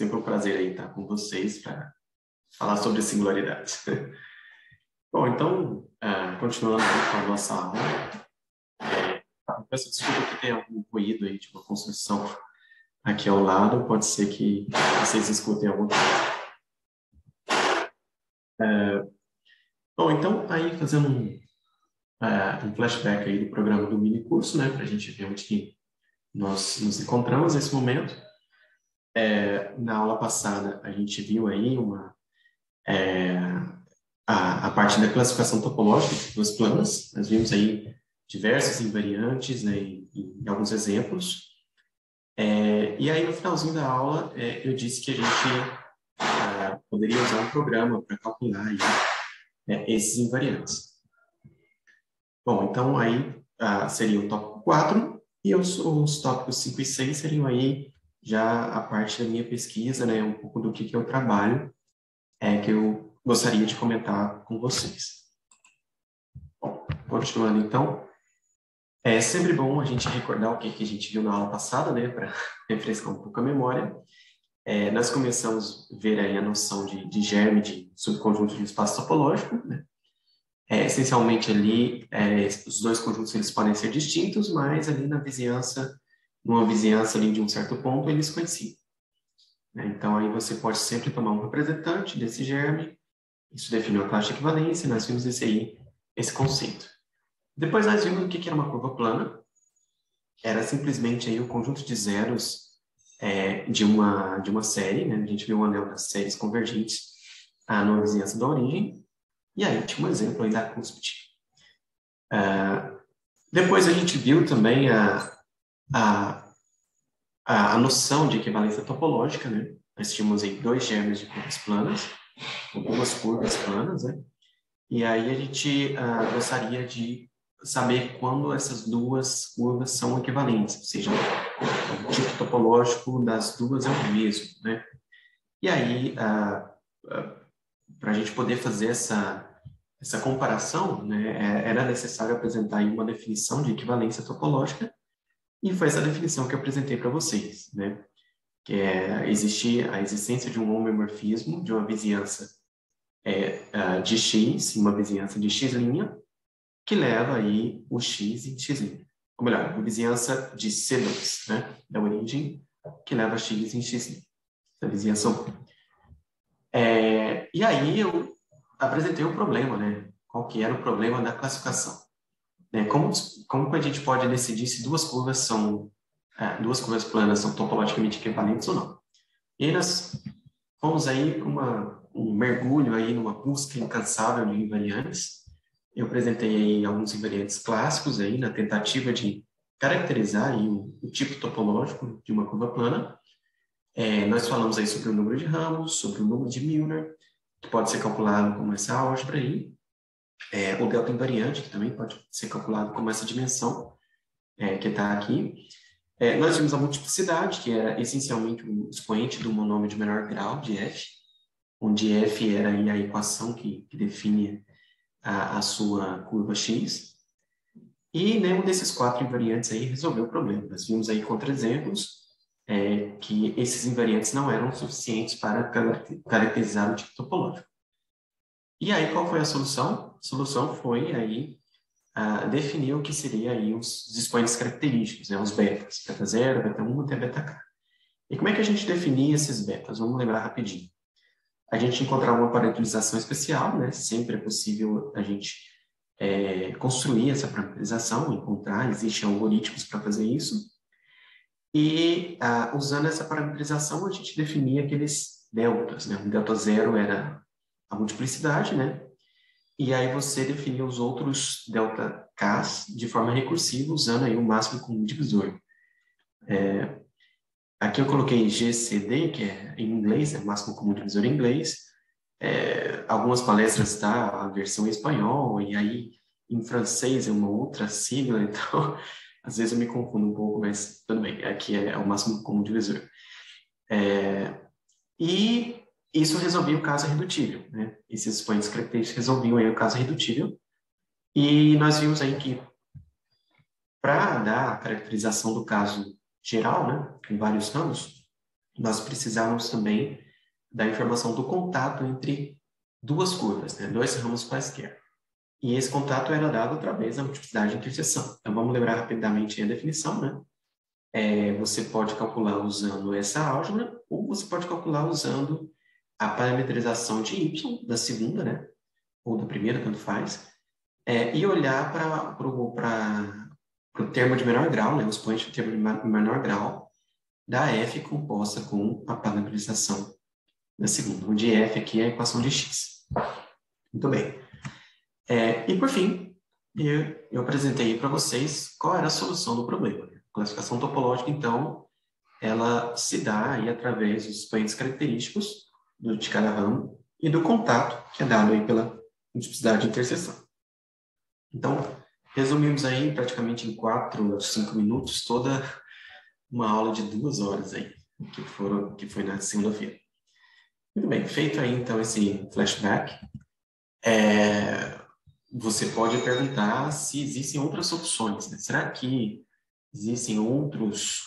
sempre um prazer aí estar com vocês para falar sobre singularidades. Bom, então, continuando com a nossa aula, peço desculpa que tem algum ruído aí de uma construção aqui ao lado, pode ser que vocês escutem alguma coisa. Bom, então, aí fazendo um flashback aí do programa do mini curso, né, para a gente ver onde que nós nos encontramos nesse momento. Na aula passada, a gente viu aí a parte da classificação topológica de duas planas. Nós vimos aí diversos invariantes, né, e alguns exemplos. E aí, no finalzinho da aula, eu disse que a gente poderia usar um programa para calcular aí, esses invariantes. Bom, então aí seria o tópico 4 e os tópicos 5 e 6 seriam aí já a parte da minha pesquisa, né, um pouco do que eu trabalho, que eu gostaria de comentar com vocês. Bom, continuando então, é sempre bom a gente recordar o que a gente viu na aula passada, né, para refrescar um pouco a memória. Nós começamos a ver aí a noção de germe de subconjunto de espaço topológico, né? Essencialmente ali, os dois conjuntos eles podem ser distintos, mas ali numa vizinhança ali de um certo ponto, eles coincidem. Então, aí você pode sempre tomar um representante desse germe, isso define uma classe de equivalência, nós vimos esse conceito. Depois nós vimos o que era uma curva plana, era simplesmente aí o conjunto de zeros de uma série, né? A gente viu o anel das séries convergentes numa vizinhança da origem, e aí tinha um exemplo aí da cúspide. Depois a gente viu também a noção de equivalência topológica, né? Nós tínhamos aí dois germes de curvas planas, ou duas curvas planas, né? E aí a gente gostaria de saber quando essas duas curvas são equivalentes, ou seja, o tipo topológico das duas é o mesmo, né? E aí, para a gente poder fazer essa comparação, né, era necessário apresentar aí uma definição de equivalência topológica, e foi essa definição que eu apresentei para vocês, né? Que existe a existência de um homomorfismo de uma vizinhança de X, uma vizinhança de X', que leva aí o X em X'. Ou melhor, uma vizinhança de C2, né? Da origem, que leva X em X'. Essa vizinhança 1. E aí eu apresentei um problema, né? Qual que era o problema da classificação? Como que a gente pode decidir se duas curvas planas são topologicamente equivalentes ou não? E aí nós fomos aí para um mergulho aí numa busca incansável de invariantes. Eu apresentei aí alguns invariantes clássicos aí na tentativa de caracterizar aí o tipo topológico de uma curva plana. Nós falamos aí sobre o número de ramos, sobre o número de Milnor, que pode ser calculado como essa álgebra aí. O delta invariante, que também pode ser calculado como essa dimensão que está aqui. Nós vimos a multiplicidade, que era essencialmente o expoente do monômio de menor grau de f, onde f era aí a equação que define a sua curva x. E nenhum desses quatro invariantes aí resolveu o problema. Nós vimos aí contra-exemplos que esses invariantes não eram suficientes para caracterizar o tipo topológico. E aí, qual foi a solução? A solução foi aí definir o que seria aí os expoentes característicos, né, os betas, beta 0, beta 1 até beta k. E como é que a gente definia esses betas? Vamos lembrar rapidinho. A gente encontrava uma parametrização especial, né? Sempre é possível a gente construir essa parametrização, existem algoritmos para fazer isso. E usando essa parametrização, a gente definia aqueles deltas, né? O delta 0 era a multiplicidade, né? E aí você definia os outros delta Ks de forma recursiva, usando aí o máximo comum divisor. Aqui eu coloquei GCD, que é em inglês, é o máximo comum divisor em inglês. Algumas palestras tá a versão em espanhol, e aí em francês é uma outra sigla, então às vezes eu me confundo um pouco, mas tudo bem, aqui é o máximo comum divisor. E isso resolvia o caso irredutível, né? Esses expoentes característicos resolviam aí o caso irredutível, e nós vimos aí que para dar a caracterização do caso geral, né, com vários ramos, nós precisávamos também da informação do contato entre duas curvas, né? Dois ramos quaisquer. E esse contato era dado através da multiplicidade de interseção. Então, vamos lembrar rapidamente a definição, né? Você pode calcular usando essa álgebra, ou você pode calcular usando a parametrização de y, da segunda, né? Ou da primeira, tanto faz, e olhar para o termo de menor grau, né? O expoente do termo de menor grau, da f composta com a parametrização da segunda, onde f aqui é a equação de x. Muito bem. E, por fim, eu apresentei para vocês qual era a solução do problema. A classificação topológica, então, ela se dá aí através dos expoentes característicos de cada ramo e do contato que é dado aí pela multiplicidade de interseção. Então, resumimos aí praticamente em 4 ou 5 minutos toda uma aula de 2 horas aí, que foi na segunda-feira. Muito bem, feito aí então esse flashback, você pode perguntar se existem outras opções, né? Será que existem outros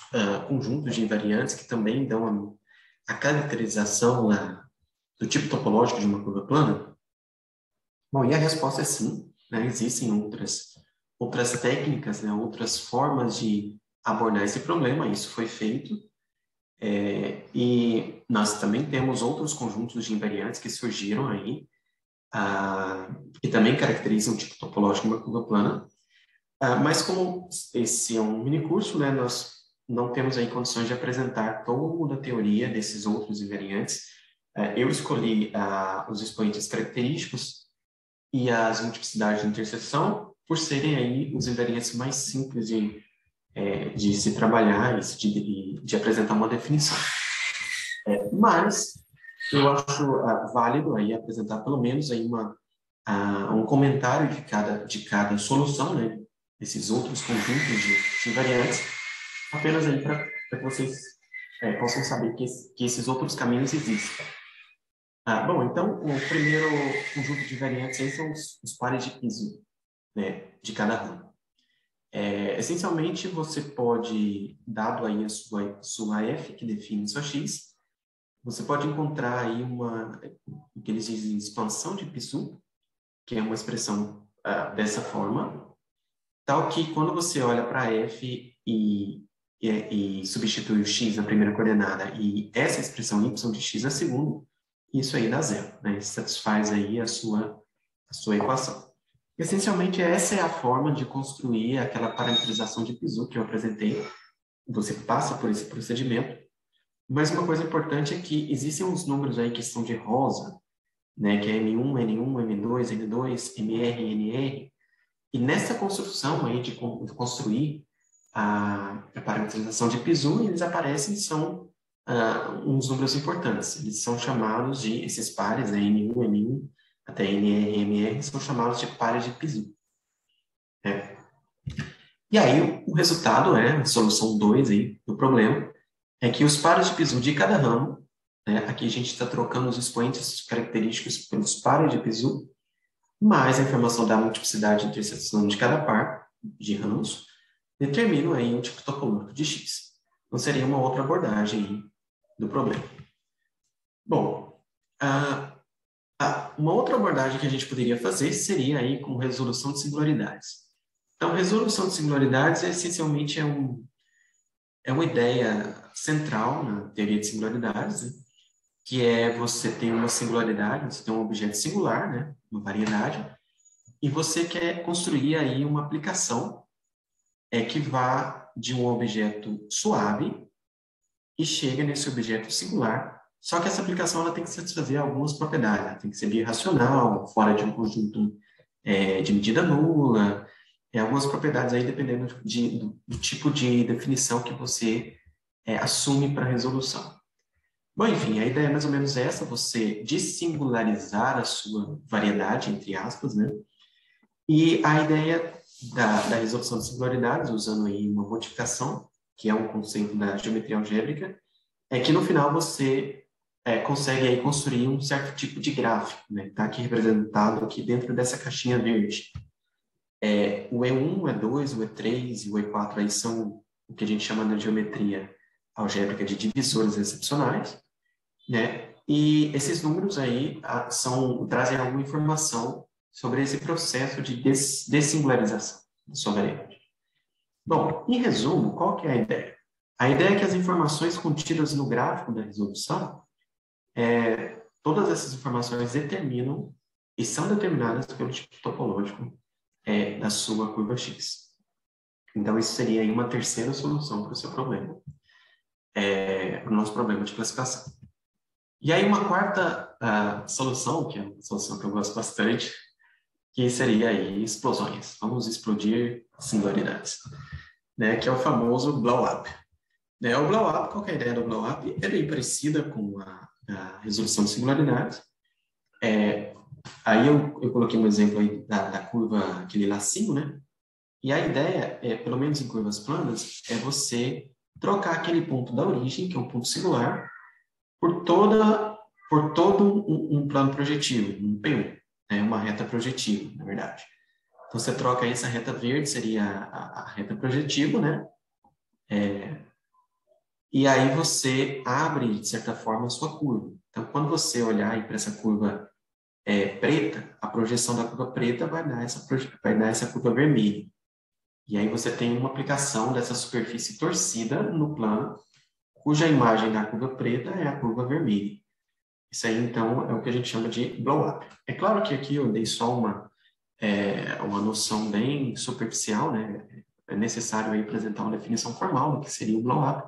conjuntos de invariantes que também dão a caracterização do tipo topológico de uma curva plana? Bom, e a resposta é sim, né? Existem outras técnicas, né? Outras formas de abordar esse problema, isso foi feito. E nós também temos outros conjuntos de invariantes que surgiram aí, que também caracterizam o tipo topológico de uma curva plana. Mas como esse é um minicurso, né, nós não temos aí condições de apresentar toda a teoria desses outros invariantes. Eu escolhi os expoentes característicos e as multiplicidades de interseção por serem aí os invariantes mais simples de se trabalhar e de apresentar uma definição. Mas eu acho válido aí apresentar pelo menos aí um comentário de cada solução, né, desses outros conjuntos de invariantes, apenas aí para que vocês possam saber que esses outros caminhos existem. Bom, então, o primeiro conjunto de invariantes aí são os pares de piso, né, de cada ramo. Essencialmente, você pode, dado aí a sua f, que define sua x, você pode encontrar aí o que eles dizem expansão de Pisu, que é uma expressão dessa forma, tal que quando você olha para f e substitui o x na primeira coordenada e essa expressão y de x na segunda, isso aí dá zero, né? Isso satisfaz aí a sua equação. Essencialmente, essa é a forma de construir aquela parametrização de Pisu que eu apresentei. Você passa por esse procedimento, mas uma coisa importante é que existem uns números aí que são de rosa, né, que é M1, N1, M2, N2, MR, NR, e nessa construção aí de construir a parametrização de Pisu, eles aparecem, são uns números importantes. Eles são chamados de, esses pares, né, N1, N1, até NR, MR, são chamados de pares de Pisu. E aí, o resultado a solução 2 aí do problema, é que os pares de Pisu de cada ramo, né, aqui a gente está trocando os expoentes característicos pelos pares de Pisu, mais a informação da multiplicidade de interseção de cada par de ramos, determinam aí o tipo topológico de X. Então, seria uma outra abordagem aí do problema. Bom, uma outra abordagem que a gente poderia fazer seria aí com resolução de singularidades. Então, resolução de singularidades essencialmente é uma ideia central na teoria de singularidades, né? Que é você tem uma singularidade, você tem um objeto singular, né? Uma variedade, e você quer construir aí uma aplicação que vá de um objeto suave e chega nesse objeto singular, só que essa aplicação ela tem que satisfazer algumas propriedades, ela tem que ser birracional, fora de um conjunto de medida nula, algumas propriedades aí dependendo do tipo de definição que você assume para a resolução. Bom, enfim, a ideia é mais ou menos essa, você dessingularizar a sua variedade, entre aspas, né? E a ideia da resolução de singularidades, usando aí uma modificação, que é um conceito da geometria algébrica, é que no final você consegue aí construir um certo tipo de gráfico, né? Está aqui representado aqui dentro dessa caixinha verde. O E1, o E2, o E3 e o E4 aí são o que a gente chama de geometria algébrica de divisores excepcionais, né? E esses números aí trazem alguma informação sobre esse processo de dessingularização da sua variedade. Bom, em resumo, qual que é a ideia? A ideia é que as informações contidas no gráfico da resolução, todas essas informações determinam e são determinadas pelo tipo topológico da sua curva X. Então, isso seria aí uma terceira solução para o seu problema, para o nosso problema de classificação. E aí, uma quarta solução, que é uma solução que eu gosto bastante, que seria aí explosões. Vamos explodir singularidades, né? Que é o famoso blow-up. Né? O blow-up, qual que é a ideia do blow-up? É bem parecida com a resolução de singularidades. Aí eu coloquei um exemplo aí da curva, aquele lacinho, né? E a ideia, pelo menos em curvas planas, é você trocar aquele ponto da origem, que é um ponto singular, por todo um plano projetivo, um P1, né? Uma reta projetiva, na verdade. Então, você troca essa reta verde, seria a reta projetiva, né? E aí você abre, de certa forma, a sua curva. Então, quando você olhar para essa curva preta, a projeção da curva preta vai dar essa curva vermelha. E aí você tem uma aplicação dessa superfície torcida no plano, cuja imagem da curva preta é a curva vermelha. Isso aí, então, é o que a gente chama de blow-up. É claro que aqui eu dei só uma noção bem superficial, né? É necessário aí apresentar uma definição formal do que seria o blow-up,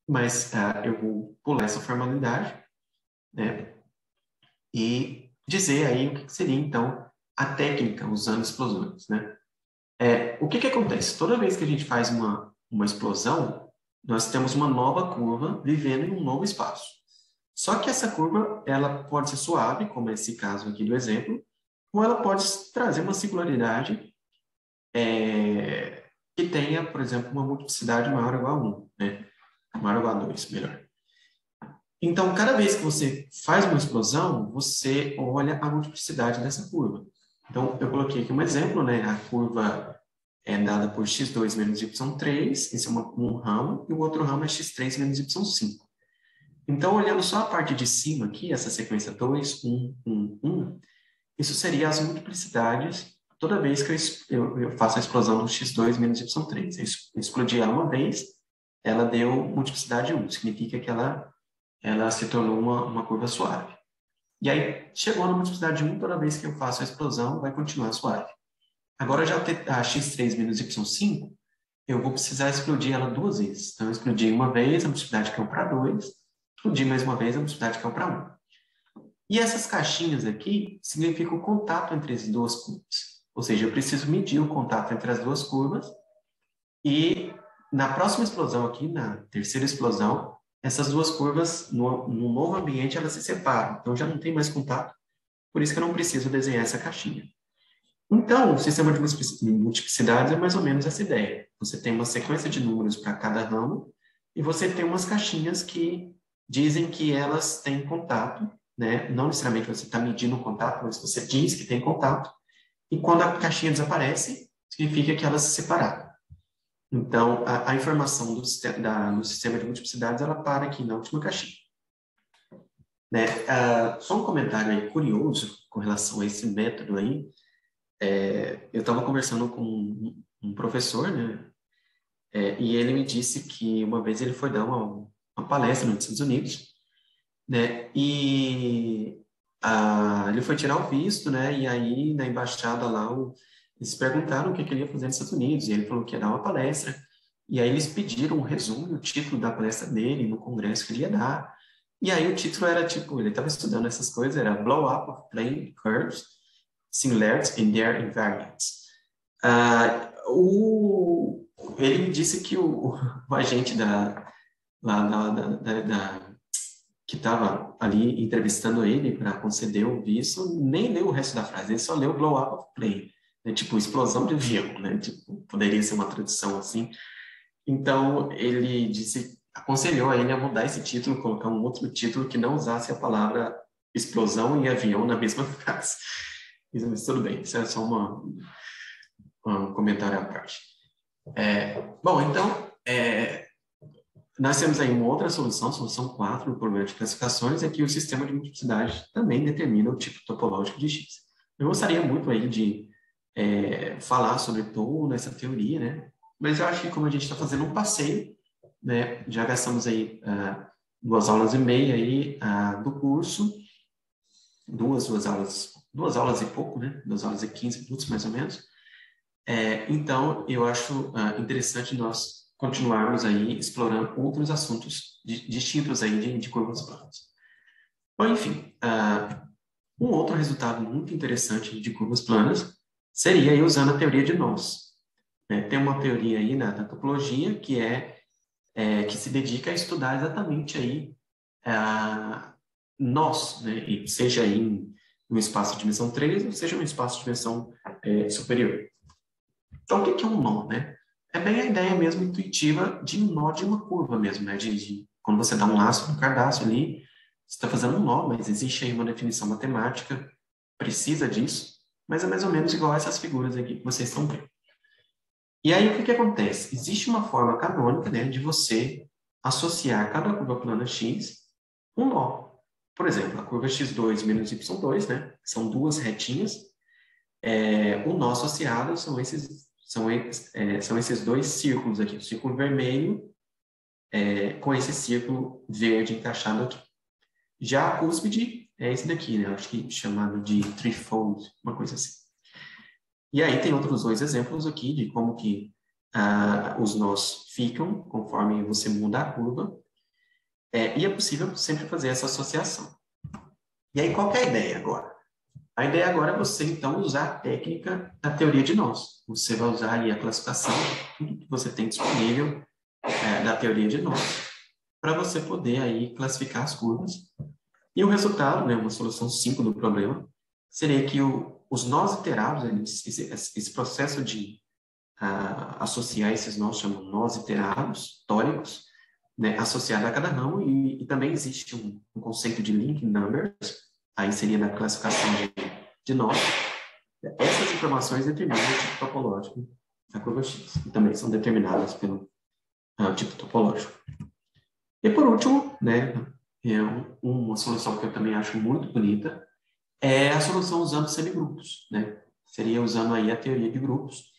mas eu vou pular essa formalidade, né? E dizer aí o que seria, então, a técnica usando explosões, né? O que acontece? Toda vez que a gente faz uma explosão, nós temos uma nova curva vivendo em um novo espaço. Só que essa curva, ela pode ser suave, como é esse caso aqui do exemplo, ou ela pode trazer uma singularidade que tenha, por exemplo, uma multiplicidade maior ou igual a 1, né? Maior ou igual a 2, melhor. Então, cada vez que você faz uma explosão, você olha a multiplicidade dessa curva. Então, eu coloquei aqui um exemplo, né? A curva é dada por x2 menos y3, esse é um ramo, e o outro ramo é x3 menos y5. Então, olhando só a parte de cima aqui, essa sequência 2, 1, 1, 1, isso seria as multiplicidades toda vez que eu faço a explosão do x2 menos y3. Eu explodi ela uma vez, ela deu multiplicidade 1, significa que ela se tornou uma curva suave. E aí, chegou na multiplicidade 1, toda vez que eu faço a explosão, vai continuar suave. Agora, já a x3 menos y5, eu vou precisar explodir ela duas vezes. Então, eu explodi uma vez, a multiplicidade caiu para 2, explodi mais uma vez, a multiplicidade caiu para 1. E essas caixinhas aqui significam o contato entre as duas curvas. Ou seja, eu preciso medir o contato entre as duas curvas e na próxima explosão aqui, na terceira explosão, essas duas curvas, no novo ambiente, elas se separam. Então, já não tem mais contato, por isso que eu não preciso desenhar essa caixinha. Então, o sistema de multiplicidades é mais ou menos essa ideia. Você tem uma sequência de números para cada ramo e você tem umas caixinhas que dizem que elas têm contato, né? Não necessariamente você está medindo o contato, mas você diz que tem contato. E quando a caixinha desaparece, significa que elas se separaram. Então, a informação do sistema de multiplicidades, ela para aqui na última caixinha. Né? Só um comentário aí curioso com relação a esse método aí. Eu estava conversando com um professor, né? E ele me disse que uma vez ele foi dar uma palestra nos Estados Unidos, né? E ele foi tirar o visto, né? E aí, na embaixada lá, eles perguntaram o que ele ia fazer nos Estados Unidos, e ele falou que ia dar uma palestra. E aí eles pediram um resumo, o título da palestra dele, no congresso que ele ia dar. E aí o título era tipo, ele estava estudando essas coisas, era Blow Up of Plane Curves, Singularities and Their Invariants. Ele me disse que o agente que estava ali entrevistando ele para conceder o visto nem leu o resto da frase, ele só leu Blow Up of Plane, né? Tipo, explosão de avião, né? Tipo, poderia ser uma tradução assim. Então, ele aconselhou a ele a mudar esse título, colocar um outro título que não usasse a palavra explosão e avião na mesma frase. Mas tudo bem, isso é só um comentário à parte. Bom, então, Nós temos aí uma outra solução, solução 4 do problema de classificações, é que o sistema de multiplicidade também determina o tipo topológico de X. Eu gostaria muito aí de falar sobre toda essa teoria, né? Mas eu acho que como a gente está fazendo um passeio, né? Já gastamos aí 2 horas e meia aí do curso, duas aulas e pouco, né? 2 horas e 15 minutos mais ou menos. Então, eu acho interessante nós continuarmos aí explorando outros assuntos distintos aí de curvas planas. Bom, enfim, um outro resultado muito interessante de curvas planas seria aí usando a teoria de nós. Tem uma teoria aí da topologia que se dedica a estudar exatamente aí nós, né? E seja aí em um espaço de dimensão 3 ou seja um espaço de dimensão superior. Então, o que é um nó, né? É bem a ideia mesmo intuitiva de um nó de uma curva mesmo, né? Quando você dá um laço no cardápio ali, você está fazendo um nó, mas existe aí uma definição matemática, precisa disso, mas é mais ou menos igual a essas figuras aqui que vocês estão vendo. E aí, o que acontece? Existe uma forma canônica, né, de você associar cada curva plana x um nó. Por exemplo, a curva x2 menos y2, né? São duas retinhas. O nó associado são esses dois círculos aqui, o círculo vermelho com esse círculo verde encaixado aqui. Já a cúspide é esse daqui, né? Acho que chamado de threefold, uma coisa assim. E aí tem outros dois exemplos aqui de como que os nós ficam conforme você muda a curva. E é possível sempre fazer essa associação. E aí qual que é a ideia agora? A ideia agora é você, então, usar a técnica da teoria de nós. Você vai usar ali a classificação de tudo que você tem disponível da teoria de nós para você poder aí classificar as curvas. E o resultado, né, uma solução 5 do problema, seria que os nós iterados, esse processo de associar esses nós, chamam nós iterados, tóricos, né, associado a cada ramo, e também existe um conceito de link numbers, aí seria na classificação de nós. Essas informações determinam o tipo topológico da curva X, e também são determinadas pelo tipo topológico. E por último, né, uma solução que eu também acho muito bonita é a solução usando semigrupos, né? Seria usando aí a teoria de grupos.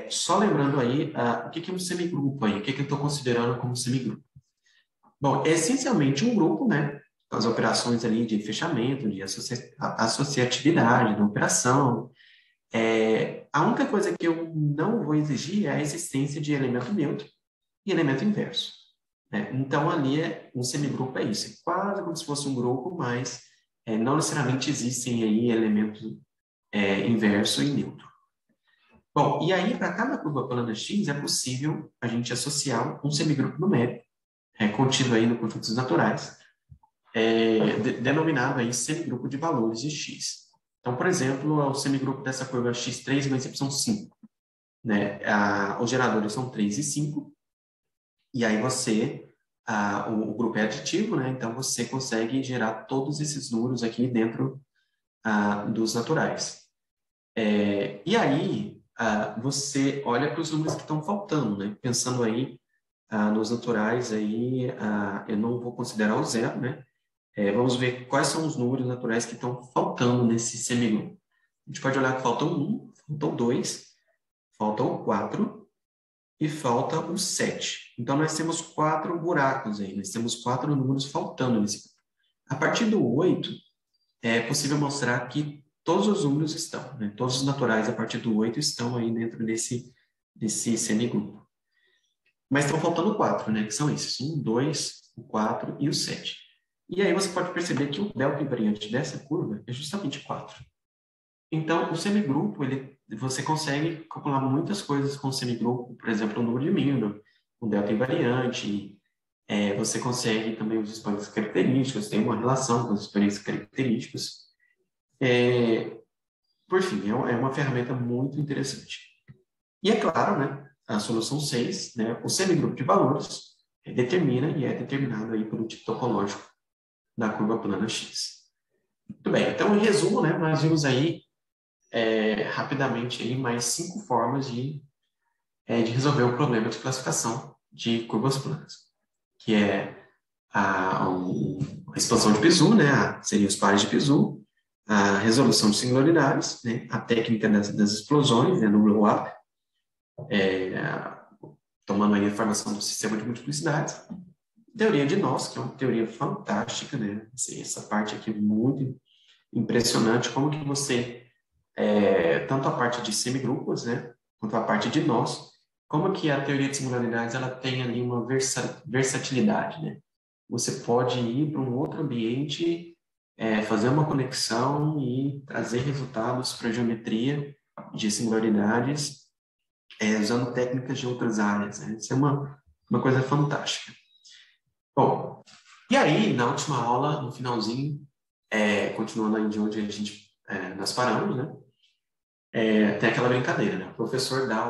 Só lembrando aí o que é um semigrupo aí, o que eu estou considerando como semigrupo. Bom, é essencialmente um grupo, né? As operações ali de fechamento, de associatividade da operação. A única coisa que eu não vou exigir é a existência de elemento neutro e elemento inverso. Então, ali um semigrupo é isso, é quase como se fosse um grupo, mas não necessariamente existem aí elementos inverso e neutro. Bom, e aí, para cada curva plana X, é possível a gente associar um semigrupo numérico, contido aí no conjuntos naturais, denominado aí semigrupo de valores de X. Então, por exemplo, o semigrupo dessa curva X3 mais Y5. Né? Os geradores são 3 e 5, e aí o grupo é aditivo, né? Então você consegue gerar todos esses números aqui dentro dos naturais. E aí você olha para os números que estão faltando, né? Pensando aí nos naturais, aí, eu não vou considerar o zero, né? Vamos ver quais são os números naturais que estão faltando nesse semigrupo. A gente pode olhar que faltam 1, faltam 2, faltam 4 e falta o 7. Então, nós temos 4 buracos aí, nós temos 4 números faltando nesse grupo. A partir do 8, é possível mostrar que todos os números estão, né? Todos os naturais a partir do 8 estão aí dentro desse semigrupo. Mas estão faltando 4, né? Que são esses, 1, 2, o 4 e o 7. E aí você pode perceber que o delta invariante dessa curva é justamente 4. Então, o semigrupo, você consegue calcular muitas coisas com o semigrupo, por exemplo, o número de Milnor, o delta invariante, você consegue também os expoentes característicos, tem uma relação com os expoentes característicos. Por fim, é uma ferramenta muito interessante. E é claro, né, a solução 6, né, o semigrupo de valores determina e é determinado aí pelo tipo topológico da curva plana X. Muito bem, então, em resumo, né, nós vimos aí rapidamente aí mais 5 formas de resolver o problema de classificação de curvas planas. que é a expansão de Piso, né, seriam os pares de Piso, a resolução de singularidades, né, a técnica das explosões, né, no blow-up, tomando aí a informação do sistema de multiplicidades, teoria de nós, que é uma teoria fantástica, né, assim, essa parte aqui é muito impressionante, como que você, tanto a parte de semigrupos, né, quanto a parte de nós, como que a teoria de singularidades, ela tem ali uma versatilidade, né, você pode ir para um outro ambiente, fazer uma conexão e trazer resultados para geometria de singularidades, usando técnicas de outras áreas, né, isso é uma coisa fantástica. Bom, e aí, na última aula, no finalzinho, continuando aí de onde nós paramos, né? Tem aquela brincadeira, né? O professor dá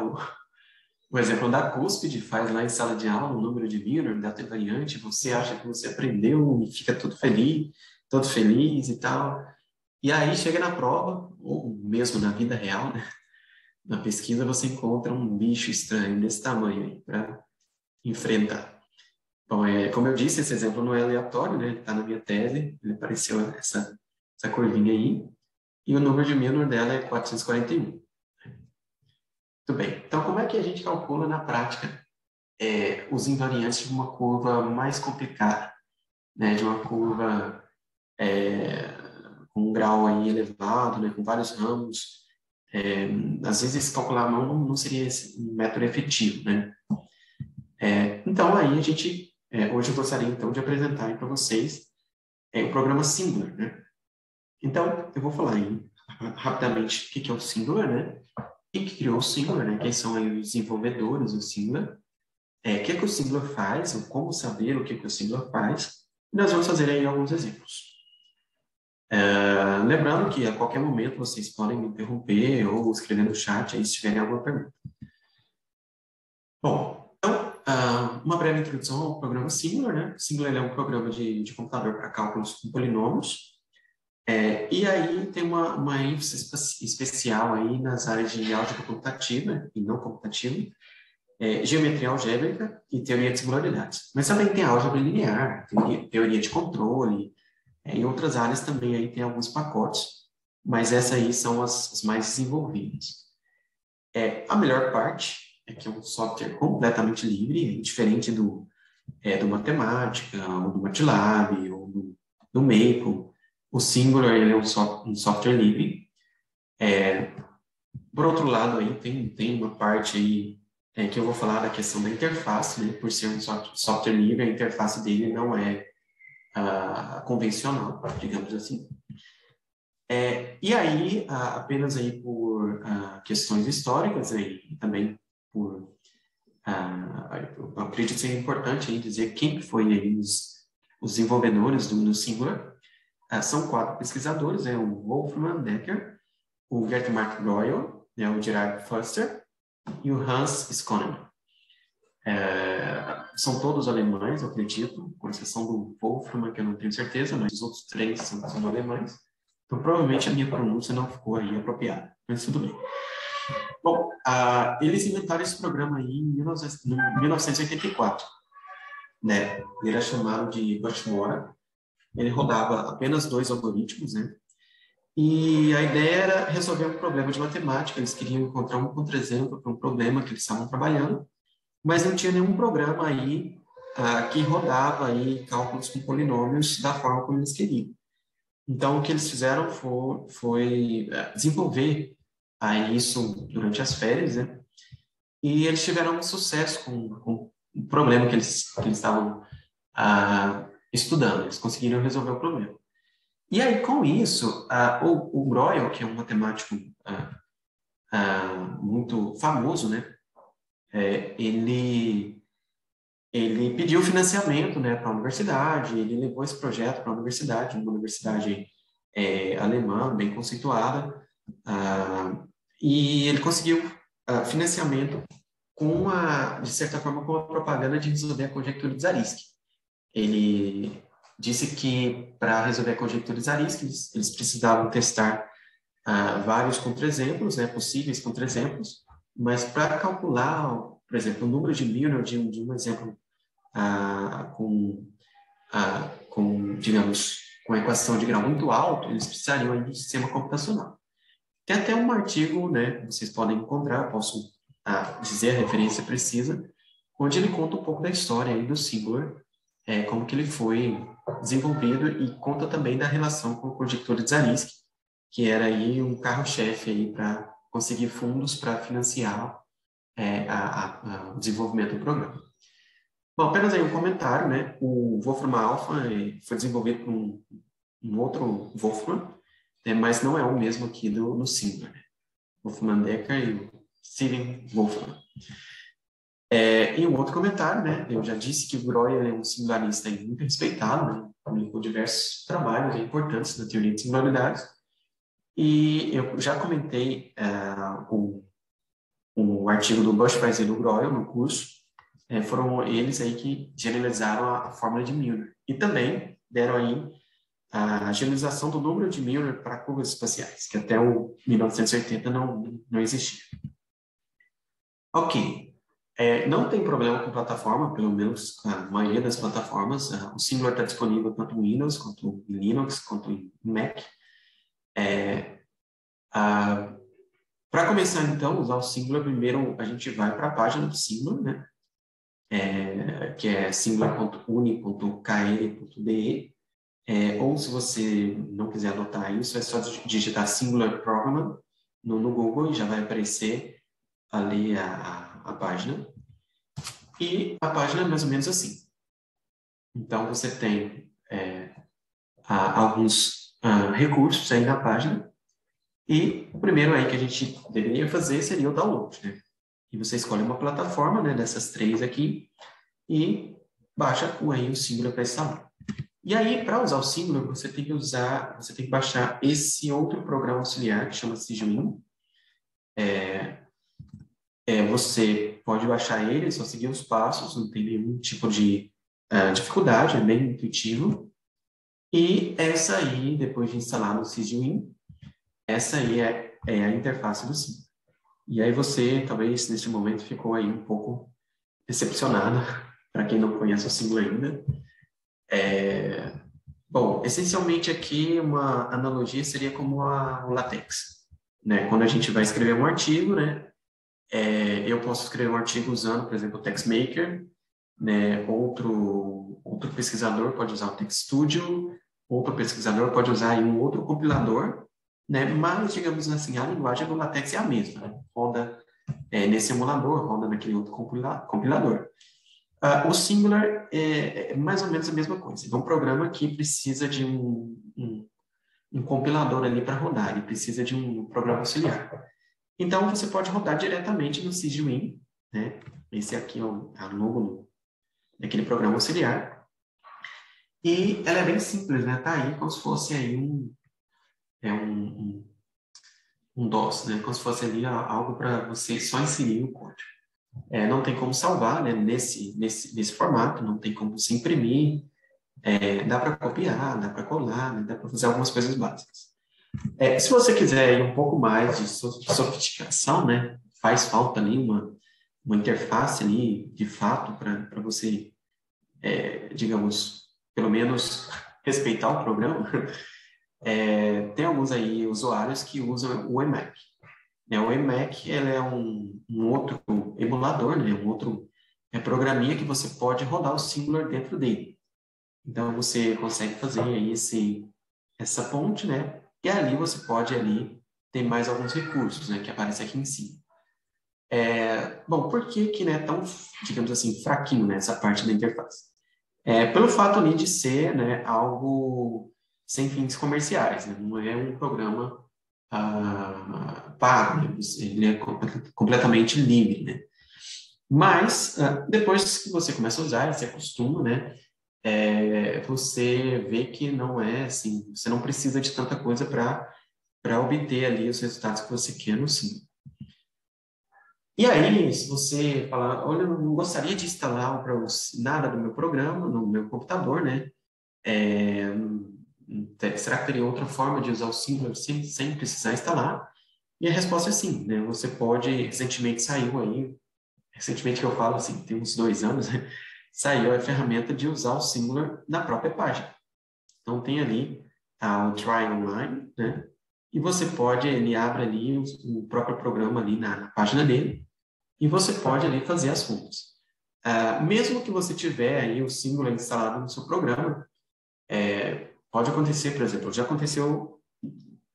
o exemplo da cúspide, faz lá em sala de aula o número de Wiener, delta invariante, você acha que você aprendeu e fica todo feliz e tal. E aí chega na prova, ou mesmo na vida real, né? Na pesquisa você encontra um bicho estranho desse tamanho aí para enfrentar. Bom, como eu disse, esse exemplo não é aleatório, né? Ele está na minha tese, ele apareceu essa curvinha aí, e o número de Milnor dela é 441. Muito bem. Então, como é que a gente calcula na prática os invariantes de uma curva mais complicada, né? De uma curva com um grau aí elevado, né? Com vários ramos. Às vezes, calcular à mão não seria um método efetivo, né? Então, aí a gente... hoje eu gostaria, então, de apresentar para vocês o programa Singular, né? Então, eu vou falar aí rapidamente o que é o Singular, né? Quem que criou o Singular, né? Quem são aí os desenvolvedores do Singular? O que o Singular faz? Ou como saber o que o Singular faz? E nós vamos fazer aí alguns exemplos. Lembrando que a qualquer momento vocês podem me interromper ou escrever no chat aí se tiverem alguma pergunta. Bom, então, uma breve introdução ao programa Singular, né? Singular é um programa de computador para cálculos com polinômios. E aí tem uma ênfase especial aí nas áreas de álgebra computativa e não computativa, geometria algébrica e teoria de singularidades. Mas também tem álgebra linear, teoria de controle, em outras áreas também aí tem alguns pacotes, mas essas aí são as mais desenvolvidas. A melhor parte é que é um software completamente livre, diferente do Matemática, ou do MATLAB, ou do Maple. O Singular ele é um software livre. Por outro lado, aí tem uma parte aí, que eu vou falar da questão da interface, né? Por ser um software livre, a interface dele não é convencional, digamos assim. E aí, apenas aí por questões históricas e também por... eu acredito ser importante aí dizer quem foi aí os desenvolvedores do Singular. São 4 pesquisadores, o Wolfram Decker, o Gert-Mark Royal, o Gerard Förster e o Hans Schoenemann. São todos alemães, eu acredito, com exceção do Wolfram, que eu não tenho certeza, mas os outros 3 são alemães. Então, provavelmente a minha pronúncia não ficou aí apropriada, mas tudo bem. Bom, eles inventaram esse programa aí em 1984. Né? Ele era chamado de Guachmora. Ele rodava apenas 2 algoritmos, né? E a ideia era resolver um problema de matemática. Eles queriam encontrar um contra-exemplo para um problema que eles estavam trabalhando, mas não tinha nenhum programa aí que rodava aí cálculos com polinômios da forma como eles queriam. Então, o que eles fizeram foi desenvolver isso durante as férias, né? E eles tiveram um sucesso com o problema que eles estavam estudando. Eles conseguiram resolver o problema. E aí, com isso, o Broyle, que é um matemático muito famoso, né? Ele pediu financiamento, né, para a universidade, ele levou esse projeto para a universidade, uma universidade alemã, bem conceituada, e ele conseguiu financiamento de certa forma, com a propaganda de resolver a conjectura de Zariski. Ele disse que, para resolver a conjectura de Zariski, eles precisavam testar vários contra-exemplos, né, possíveis contra-exemplos, mas para calcular, por exemplo, o número de Milnor de um exemplo digamos, com a equação de grau muito alto, eles precisariam aí de um sistema computacional. Tem até um artigo, né, vocês podem encontrar, posso dizer a referência precisa, onde ele conta um pouco da história aí do Singular, como que ele foi desenvolvido e conta também da relação com o conjector de Zariski, que era aí um carro-chefe aí para conseguir fundos para financiar o desenvolvimento do programa. Bom, apenas aí um comentário, né? O Wolfram Alpha foi desenvolvido por um outro Wolfram, mas não é o mesmo aqui no Singular, né? Wolfram Decker e o Steven Wolfram. E um outro comentário, né? Eu já disse que o Greuel é um singularista muito respeitado, né? Publicou diversos trabalhos importantes na teoria de singularidades. E eu já comentei o artigo do Bushweiss e do Greuel no curso. Foram eles aí que generalizaram a fórmula de Milnor. E também deram aí a generalização do número de Milnor para curvas espaciais, que até o 1980 não existia. Ok. Não tem problema com plataforma, pelo menos a maioria das plataformas. O Singular está disponível tanto em Windows, quanto em Linux, quanto em Mac. Para começar, então, a usar o Singular, primeiro a gente vai para a página do Singular, né? Que é singular.uni.kl.de. Ou, se você não quiser anotar isso, é só digitar Singular Program no Google e já vai aparecer ali a página. E a página é mais ou menos assim. Então, você tem alguns recursos aí na página. E o primeiro aí que a gente deveria fazer seria o download, né? E você escolhe uma plataforma, né, dessas três aqui e baixa o Singular para instalar. E aí, para usar o Singular, você tem que baixar esse outro programa auxiliar que chama CGWin. Você pode baixar ele, só seguir os passos, não tem nenhum tipo de dificuldade, é bem intuitivo. E essa aí, depois de instalar no CGWin, essa aí é a interface do Singular. E aí você, talvez, neste momento, ficou aí um pouco decepcionado, para quem não conhece o Singular ainda. Bom, essencialmente aqui uma analogia seria como o LaTeX, né? Quando a gente vai escrever um artigo, né? Eu posso escrever um artigo usando, por exemplo, o TextMaker, né? Outro pesquisador pode usar o TextStudio, outro pesquisador pode usar aí um outro compilador, né? Mas, digamos assim, a linguagem do LaTeX é a mesma, né? Roda nesse emulador, roda naquele outro compilador. O Singular é mais ou menos a mesma coisa. É um programa que precisa de um compilador ali para rodar, ele precisa de um programa auxiliar. Então, você pode rodar diretamente no CGWin, né? Esse aqui é o logo daquele programa auxiliar. E ela é bem simples, né? Tá aí como se fosse aí um DOS, né? Como se fosse ali algo para você só inserir o código. Não tem como salvar, né, nesse formato, não tem como se imprimir, dá para copiar, dá para colar, né, dá para fazer algumas coisas básicas. Se você quiser ir um pouco mais de sofisticação, né, faz falta ali uma interface ali, de fato, para você, digamos, pelo menos respeitar o programa. Tem alguns aí usuários que usam o Emacs. O Emacs ele é um outro emulador, né? Um outro programinha que você pode rodar o Singular dentro dele. Então, você consegue fazer aí essa ponte, né? E ali você pode ter mais alguns recursos, né? Que aparecem aqui em cima. Bom, por que né, é tão, digamos assim, fraquinho, né, essa parte da interface? Pelo fato ali de ser, né, algo sem fins comerciais, né? Não é um programa pago, né? Ele é completamente livre, né? Mas, depois que você começa a usar, se acostuma, né? Você vê que não é assim, você não precisa de tanta coisa para obter ali os resultados que você quer no Singular. E aí, se você falar, olha, eu não gostaria de instalar nada do meu programa, no meu computador, né? Será que teria outra forma de usar o Singular sem precisar instalar? E a resposta é sim, né? Você pode, recentemente que eu falo, assim, tem uns 2 anos, né? saiu a ferramenta de usar o Singular na própria página. Então, tem ali o Try Online, né? E você pode, ele abre ali o próprio programa ali na página dele, e você pode ali fazer as contas. Mesmo que você tiver aí o Singular instalado no seu programa, pode acontecer, por exemplo, já aconteceu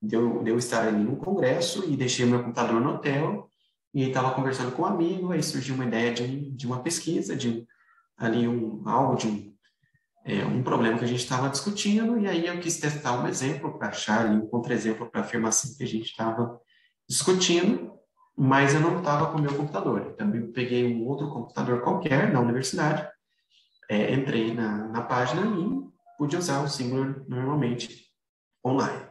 de eu estar ali no congresso e deixei meu computador no hotel e estava conversando com um amigo, aí surgiu uma ideia de uma pesquisa, ali algo de um problema que a gente estava discutindo, e aí eu quis testar um exemplo para achar ali um contra-exemplo para a afirmação que a gente estava discutindo, mas eu não estava com o meu computador. Então, eu peguei um outro computador qualquer da universidade, entrei na página e pude usar o Singular normalmente online.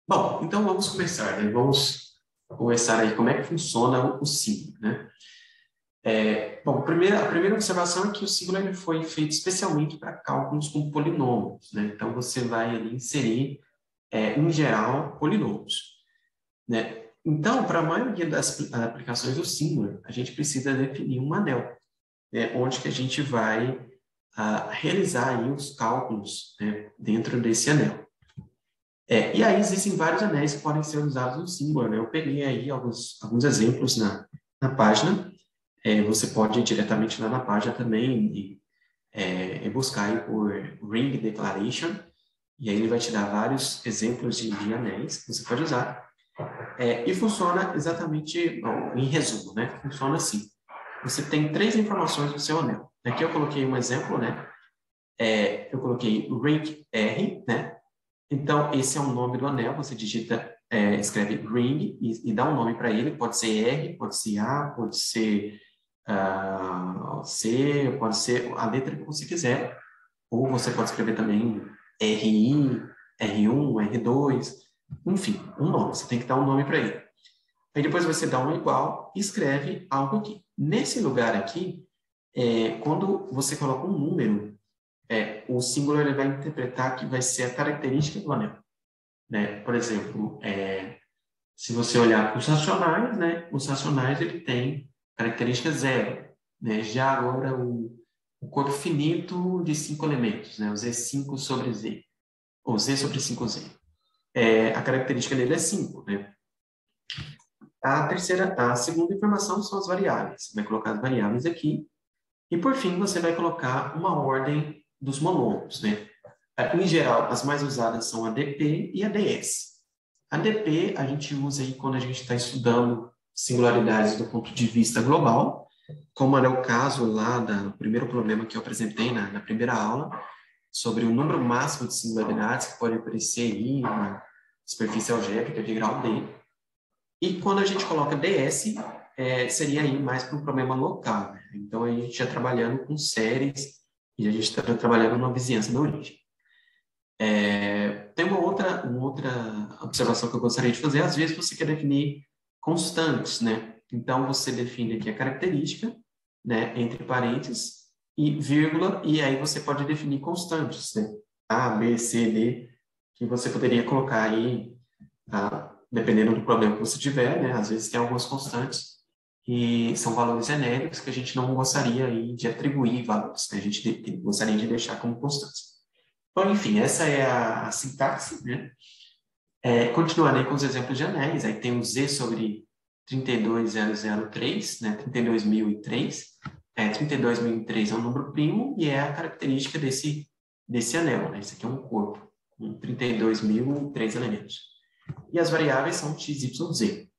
Bom, então vamos começar, né? Vamos começar aí como é que funciona o Singular, né? Bom, a primeira observação é que o Singular ele foi feito especialmente para cálculos com polinômios, né? Então, você vai ali inserir, em geral, polinômios, né? Então, para a maioria das aplicações do Singular, a gente precisa definir um anel, né? Onde que a gente vai realizar aí os cálculos, né? Dentro desse anel. E aí existem vários anéis que podem ser usados no Singular, né? Eu peguei aí alguns exemplos na página. Você pode ir diretamente lá na página também e buscar aí por Ring Declaration, e aí ele vai te dar vários exemplos de anéis que você pode usar. E funciona exatamente, bom, em resumo, né? Funciona assim. Você tem 3 informações no seu anel. Aqui eu coloquei um exemplo, né? Eu coloquei Ring R, né? Então, esse é o nome do anel, você digita, escreve Ring e dá um nome para ele, pode ser R, pode ser A, pode ser C, pode ser a letra que você quiser, ou você pode escrever também RI, R1, R2, enfim, um nome, você tem que dar um nome para ele. Aí depois você dá um igual e escreve algo aqui. Nesse lugar aqui, quando você coloca um número, o Singular ele vai interpretar que vai ser a característica do anel, né? Por exemplo, se você olhar para os racionais, né? Os racionais ele tem característica 0, né? Já agora o corpo finito de 5 elementos, né? O Z5 sobre Z, ou Z sobre 5Z. A característica dele é 5, né? A segunda informação são as variáveis. Você vai colocar as variáveis aqui. E, por fim, você vai colocar uma ordem dos monômios, né? Em geral, as mais usadas são a DP e a DS. A DP a gente usa aí quando a gente está estudando singularidades do ponto de vista global, como era o caso lá do primeiro problema que eu apresentei na primeira aula, sobre o número máximo de singularidades que pode aparecer aí na superfície algébrica de grau D. E quando a gente coloca DS, seria aí mais para um problema local, né? Então, a gente já trabalhando com séries e a gente está trabalhando na vizinhança da origem. Tem uma outra observação que eu gostaria de fazer. Às vezes, você quer definir constantes, né? Então, você define aqui a característica, né, entre parênteses, e vírgula, e aí você pode definir constantes, né? A, B, C, D, que você poderia colocar aí, dependendo do problema que você tiver, né? Às vezes tem algumas constantes e são valores genéricos que a gente não gostaria aí de atribuir valores, né? A gente gostaria de deixar como constantes. Então, enfim, essa é a sintaxe, né? Continuarei com os exemplos de anéis. Aí tem o Z sobre 32003, né? 32.003. 32.003 é um número primo e é a característica desse anel, né? Esse aqui é um corpo com 32.003 elementos. E as variáveis são x, y, z.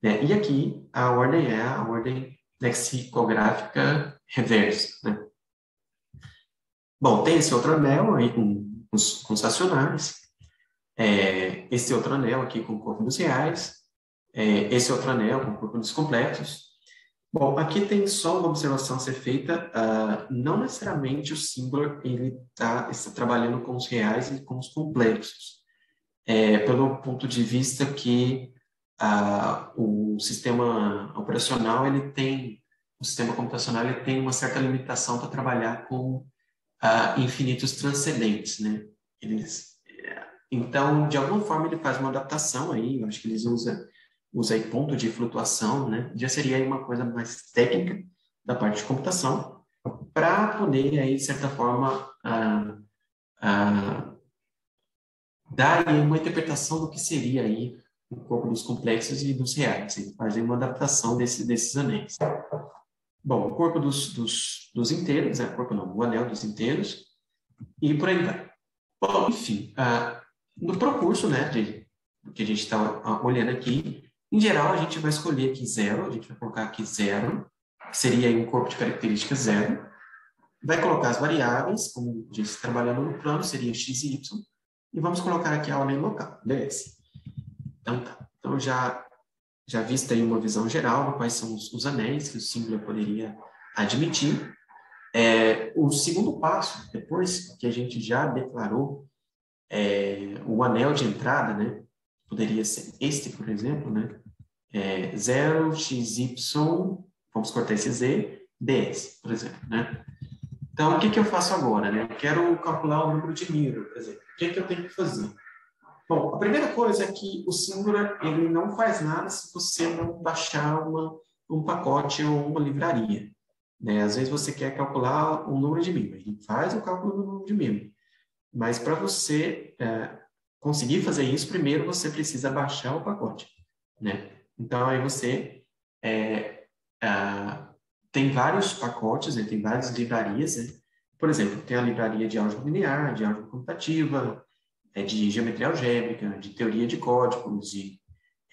E aqui a ordem é a ordem lexicográfica reversa, né? Bom, tem esse outro anel aí com os racionais, esse outro anel aqui com o corpo dos reais, esse outro anel com o corpo dos completos. Bom, aqui tem só uma observação a ser feita, não necessariamente o Singular ele está trabalhando com os reais e com os complexos, pelo ponto de vista que o sistema operacional o sistema computacional ele tem uma certa limitação para trabalhar com infinitos transcendentes, né? Então, de alguma forma, ele faz uma adaptação aí, eu acho que eles usa aí ponto de flutuação, né? Já seria aí uma coisa mais técnica, da parte de computação, para poder, aí, de certa forma, dar aí uma interpretação do que seria aí o corpo dos complexos e dos reais, e fazer uma adaptação desses anéis. Bom, o corpo dos inteiros, né? Corpo não, o anel dos inteiros, e por aí vai. Bom, enfim, no percurso, né, que a gente está olhando aqui, em geral, a gente vai escolher aqui 0, a gente vai colocar aqui 0, que seria aí um corpo de características 0, vai colocar as variáveis, como a gente está trabalhando no plano, seria x e y, e vamos colocar aqui a ordem local, ds. Então, tá. Então, já vista aí uma visão geral de quais são os anéis que o Singular poderia admitir. O segundo passo, depois que a gente já declarou o anel de entrada, né, poderia ser este, por exemplo, né, 0, xy, vamos cortar esse z, ds, por exemplo, né. Então, o que eu faço agora, né? Eu quero calcular o número de mirror, por exemplo. O que eu tenho que fazer? Bom, a primeira coisa é que o Singular ele não faz nada se você não baixar um pacote ou uma livraria. Né? Às vezes você quer calcular o número de mirror. Ele faz o cálculo do número de mirror. Mas para você conseguir fazer isso, primeiro você precisa baixar o pacote. Né? Então, aí você tem vários pacotes, né? Tem várias livrarias. Né? Por exemplo, tem a livraria de álgebra linear, de álgebra computativa, de geometria algébrica, de teoria de códigos, de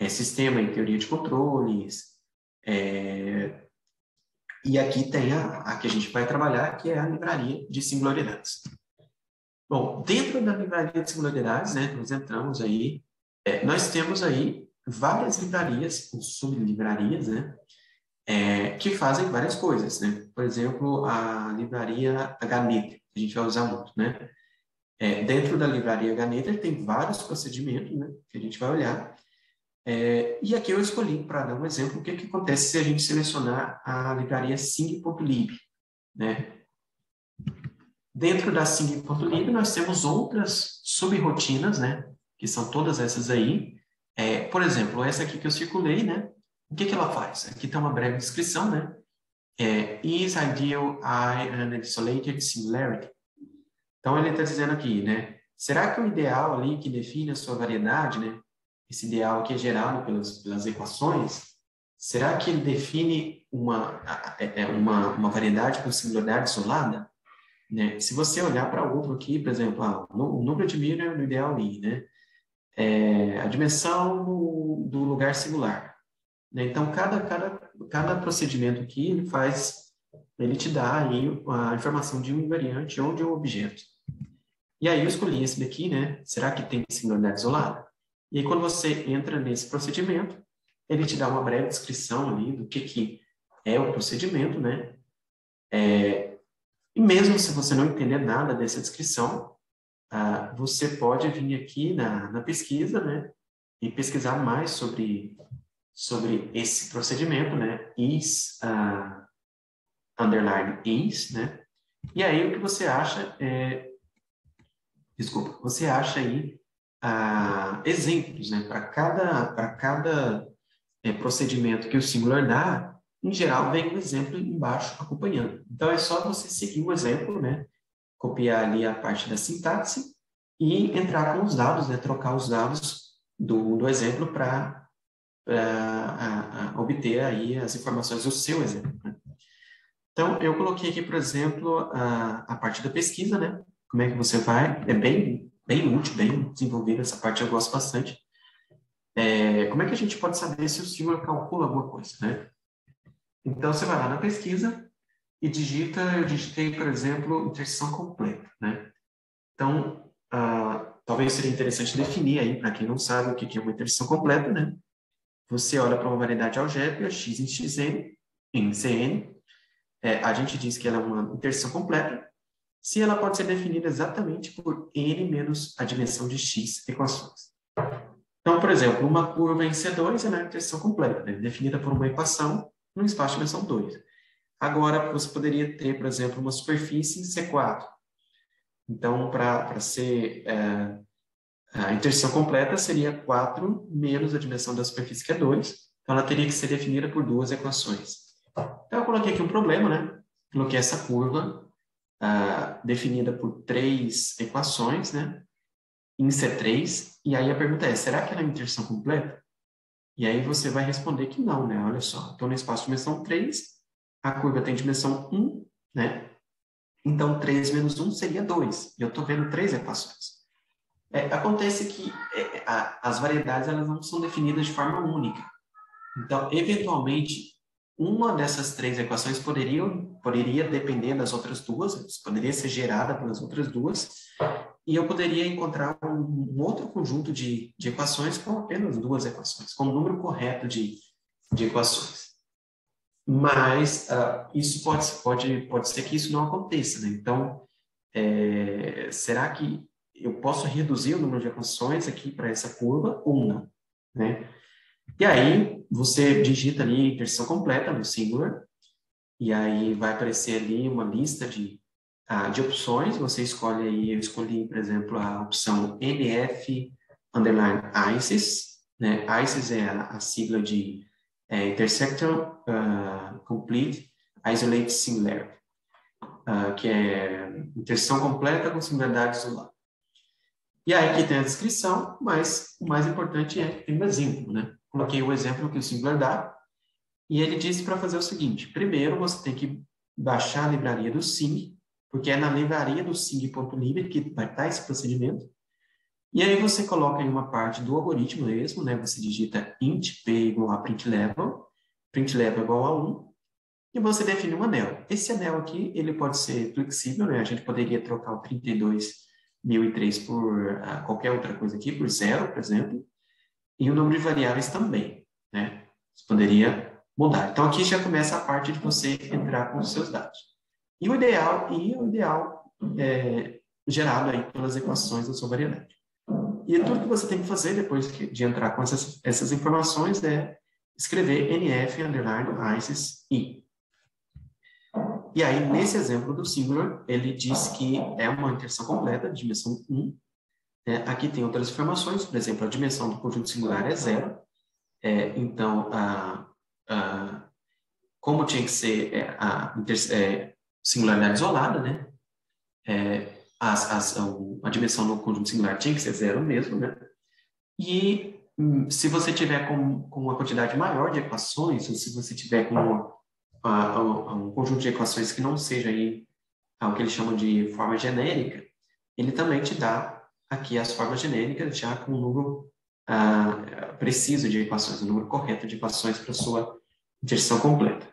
sistema e teoria de controles. E aqui tem a que a gente vai trabalhar, que é a livraria de singularidades. Bom, dentro da livraria de singularidades, né, nós entramos aí, nós temos aí várias livrarias, ou sublivrarias, né, que fazem várias coisas, né? Por exemplo, a livraria HNetter, que a gente vai usar muito, né? Dentro da livraria HNetter tem vários procedimentos, né, que a gente vai olhar. E aqui eu escolhi, para dar um exemplo, o que acontece se a gente selecionar a livraria sing.lib. Né? Dentro da sing.lib nós temos outras subrirotinas, né, que são todas essas aí. Por exemplo, essa aqui que eu circulei, né, o que ela faz? Aqui tem uma breve descrição, né? Is ideal an isolated singularity? Então, ele está dizendo aqui, né? Será que o ideal ali que define a sua variedade, né? Esse ideal aqui é gerado pelas equações, será que ele define uma variedade com singularidade isolada? Né? Se você olhar para outro aqui, por exemplo, o número de Miller no ideal I, né? A dimensão do lugar singular. Né? Então, cada procedimento aqui, ele te dá aí a informação de um invariante ou de um objeto. E aí eu escolhi esse daqui, né? Será que tem singularidade isolada? E aí quando você entra nesse procedimento, ele te dá uma breve descrição ali do que é o procedimento, né? E mesmo se você não entender nada dessa descrição, você pode vir aqui na pesquisa, né? E pesquisar mais sobre esse procedimento, né? Underline is, né? E aí o que você acha você acha aí exemplos, né? Para cada procedimento que o Singular dá, em geral, vem um exemplo embaixo acompanhando. Então, é só você seguir o exemplo, né? Copiar ali a parte da sintaxe e entrar com os dados, né? Trocar os dados do exemplo para obter aí as informações do seu exemplo. Né? Então, eu coloquei aqui, por exemplo, a parte da pesquisa, né? Como é que você vai? É bem útil, bem desenvolvida, essa parte eu gosto bastante. Como é que a gente pode saber se o Singular calcula alguma coisa, né? Então, você vai lá na pesquisa e eu digitei, por exemplo, interseção completa, né? Então, talvez seria interessante definir aí, para quem não sabe o que é uma interseção completa, né? Você olha para uma variedade algébrica, x em xn, em cn, a gente diz que ela é uma interseção completa, se ela pode ser definida exatamente por n menos a dimensão de x equações. Então, por exemplo, uma curva em C2 é uma interseção completa, né? Definida por uma equação num espaço de dimensão 2. Agora, você poderia ter, por exemplo, uma superfície em C4. Então, para ser a interseção completa, seria 4 menos a dimensão da superfície, que é 2. Então, ela teria que ser definida por duas equações. Então, eu coloquei aqui um problema, né? Coloquei essa curva definida por 3 equações, né? Em C3, e aí a pergunta é, será que ela é uma interseção completa? E aí você vai responder que não, né? Olha só, estou no espaço de dimensão 3, a curva tem dimensão 1, né? Então, 3 menos 1 seria 2. E eu estou vendo 3 equações. Acontece que as variedades elas não são definidas de forma única. Então, eventualmente, uma dessas 3 equações poderia depender das outras duas, poderia ser gerada pelas outras duas, e eu poderia encontrar um outro conjunto de equações com apenas 2 equações, com o número correto de equações. Mas isso pode ser que isso não aconteça, né? Então, será que eu posso reduzir o número de equações aqui para essa curva ou não, né? E aí, você digita ali interseção completa no singular, e aí vai aparecer ali uma lista de opções, você escolhe aí, eu escolhi, por exemplo, a opção NF underline ICES, né? ICES é a sigla de Intersection Complete Isolated Singularity, que é interseção completa com singularidade isolada. E aí aqui tem a descrição, mas o mais importante tem um exemplo, né? Coloquei o exemplo que o singular dá, e ele disse para fazer o seguinte: primeiro você tem que baixar a livraria do Sing, porque é na livraria do Sing.lib que vai estar esse procedimento. E aí você coloca em uma parte do algoritmo mesmo, né? Você digita int p igual a print level igual a 1, e você define um anel. Esse anel aqui, ele pode ser flexível, né? A gente poderia trocar o 32.003 por qualquer outra coisa aqui, por 0, por exemplo, e o número de variáveis também, né? Você poderia mudar. Então, aqui já começa a parte de você entrar com os seus dados. E o ideal é gerado aí pelas equações da sua variedade. E tudo que você tem que fazer depois de entrar com essas informações é escrever nf underline ICES i. E aí, nesse exemplo do singular, ele diz que é uma interseção completa, dimensão 1. Aqui tem outras informações, por exemplo, a dimensão do conjunto singular é 0. Então, como tinha que ser singularidade isolada, né? A dimensão do conjunto singular tinha que ser 0 mesmo, né? E se você tiver com uma quantidade maior de equações, ou se você tiver com um conjunto de equações que não seja aí o que eles chamam de forma genérica, ele também te dá aqui as formas genéricas já com o número preciso de equações, o número correto de equações para a sua interseção completa.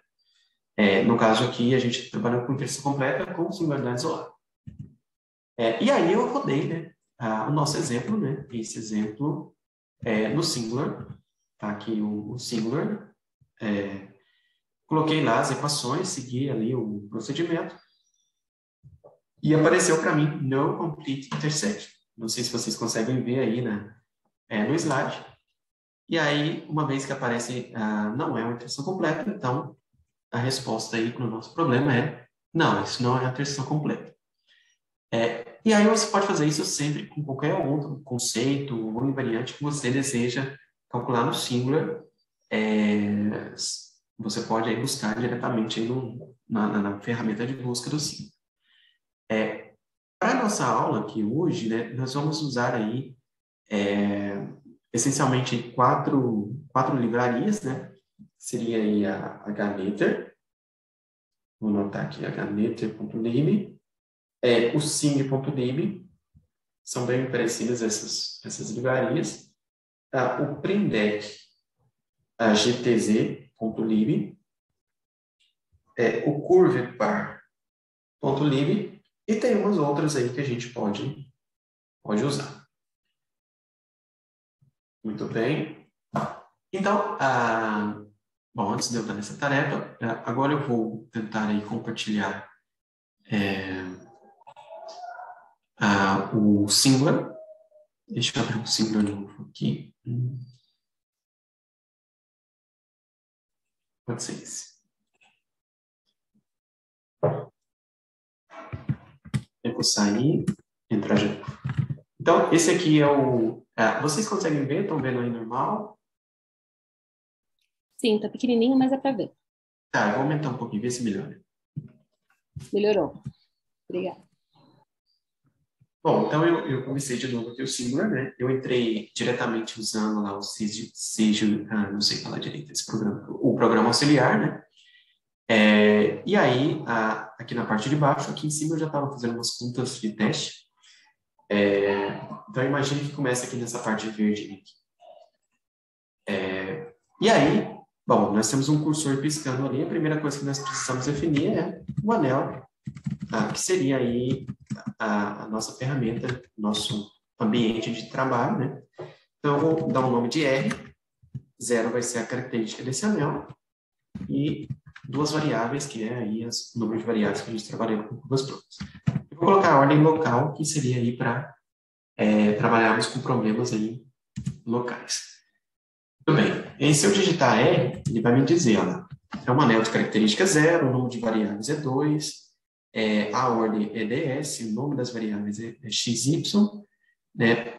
No caso aqui, a gente trabalhou com interseção completa com singularidade isolada. E aí eu rodei, né, o nosso exemplo, né, esse exemplo no singular, tá aqui o singular, coloquei lá as equações, segui ali o procedimento, e apareceu para mim no complete intersection. Não sei se vocês conseguem ver aí no slide. E aí, uma vez que aparece não é uma interseção completa, então a resposta aí para o nosso problema é não, isso não é uma interseção completa. E aí você pode fazer isso sempre com qualquer outro conceito ou invariante que você deseja calcular no singular. Você pode aí buscar diretamente aí na ferramenta de busca do singular. Para a nossa aula aqui hoje, né, nós vamos usar aí essencialmente quatro livrarias, né? Seria aí a hmeter, vou anotar aqui hmeter.lib, o sing.lib, são bem parecidas essas livrarias, o prindec, a gtz.lib, o curvedpar.lib, e tem umas outras aí que a gente pode usar. Muito bem. Então, bom, antes de eu dar essa tarefa, agora eu vou tentar aí compartilhar o singular. Deixa eu abrir o singular de novo aqui. Pode ser esse. Eu vou sair, entrar de novo. Então, esse aqui é o... vocês conseguem ver? Estão vendo aí normal? Sim, tá pequenininho, mas é para ver. Tá, eu vou aumentar um pouquinho, ver se melhora. Melhorou. Obrigada. Bom, então eu comecei de novo aqui o Singular, né? Eu entrei diretamente usando lá o Sigil, não sei falar direito esse programa, o programa auxiliar, né? E aí, aqui na parte de baixo, aqui em cima eu já estava fazendo umas contas de teste. Então, imagine que começa aqui nessa parte verde aqui. E aí, bom, nós temos um cursor piscando ali. A primeira coisa que nós precisamos definir é o anel, que seria aí a nossa ferramenta, nosso ambiente de trabalho, né? Então, eu vou dar um nome de R. 0 vai ser a característica desse anel. E duas variáveis, que é aí o número de variáveis que a gente trabalha com curvas prontas. Eu vou colocar a ordem local, que seria aí para trabalharmos com problemas aí locais. Tudo bem. E se eu digitar R, ele vai me dizer, olha, é um anel de característica 0, o número de variáveis é 2, a ordem é ds, o nome das variáveis é xy, né?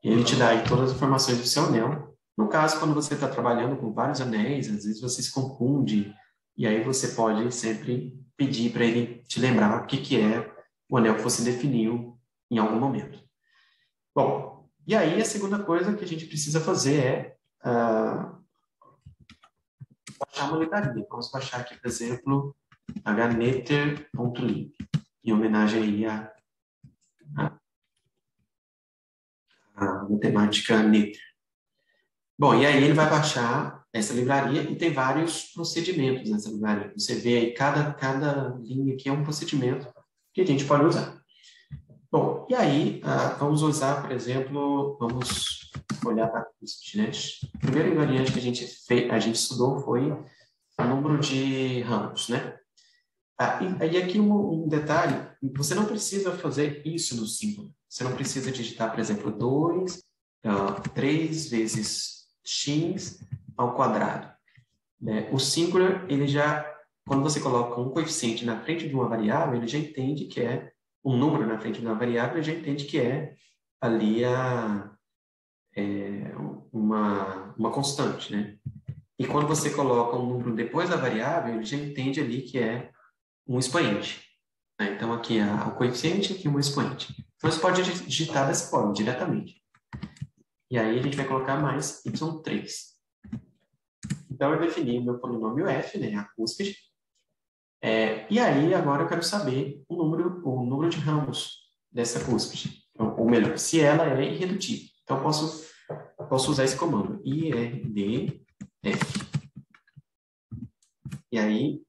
E ele te dá aí todas as informações do seu anel. No caso, quando você está trabalhando com vários anéis, às vezes você se confunde, e aí você pode sempre pedir para ele te lembrar o que é o anel que você definiu em algum momento. Bom, e aí a segunda coisa que a gente precisa fazer é baixar uma livraria. Vamos baixar aqui, por exemplo, hnetter.lib, em homenagem aí à matemática Netter. Bom, e aí ele vai baixar essa livraria e tem vários procedimentos nessa livraria. Você vê aí, cada linha aqui é um procedimento que a gente pode usar. Bom, e aí vamos usar, por exemplo, vamos olhar para a né? A primeira invariante que a gente estudou foi o número de ramos, né? E aqui um detalhe, você não precisa fazer isso no símbolo. Você não precisa digitar, por exemplo, 3 vezes x ao quadrado. Né? O singular, ele já, quando você coloca um coeficiente na frente de uma variável, ele já entende que é um número na frente de uma variável, ele já entende que é ali uma constante, né? E quando você coloca um número depois da variável, ele já entende ali que é um expoente. Né? Então, aqui é o coeficiente, aqui um expoente. Então, você pode digitar dessa forma, diretamente. E aí, a gente vai colocar mais y3. Então, eu defini o meu polinômio f, né, a cúspide. E aí, agora eu quero saber o número de ramos dessa cúspide. Ou melhor, se ela é irredutível. Então, eu posso usar esse comando, irdf. E aí,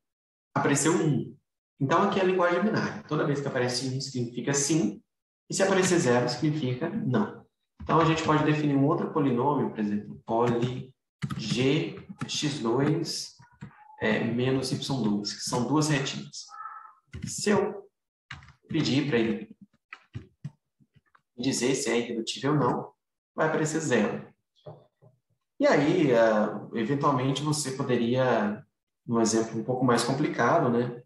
apareceu 1. Então, aqui é a linguagem binária. Toda vez que aparece 1, significa sim. E se aparecer 0, significa não. Então, a gente pode definir um outro polinômio, por exemplo, poly gx2 menos y2, que são duas retinhas. Se eu pedir para ele dizer se é irredutível ou não, vai aparecer 0. E aí, eventualmente, você poderia, num exemplo um pouco mais complicado, né,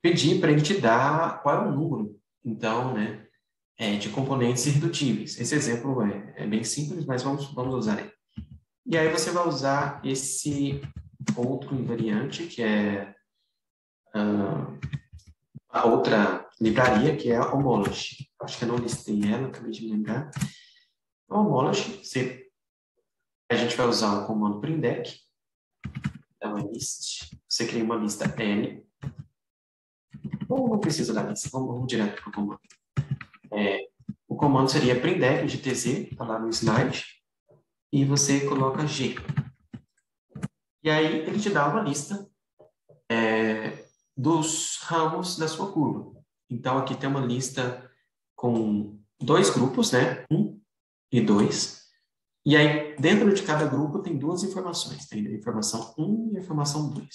pedir para ele te dar qual é o número, então, né, de componentes irredutíveis. Esse exemplo é bem simples, mas vamos usar ele. E aí você vai usar esse outro invariante, que é a outra livraria, que é a homology. Acho que eu não listei ela, acabei de me lembrar. A homology, a gente vai usar o comando prindec, então é list, você cria uma lista L, ou não precisa da lista, vamos direto para o comando. O comando seria prindec de tz, está lá no slide, e você coloca G. E aí ele te dá uma lista dos ramos da sua curva. Então aqui tem uma lista com 2 grupos, né? 1 e 2. E aí dentro de cada grupo tem 2 informações. Tem a informação 1 e a informação 2.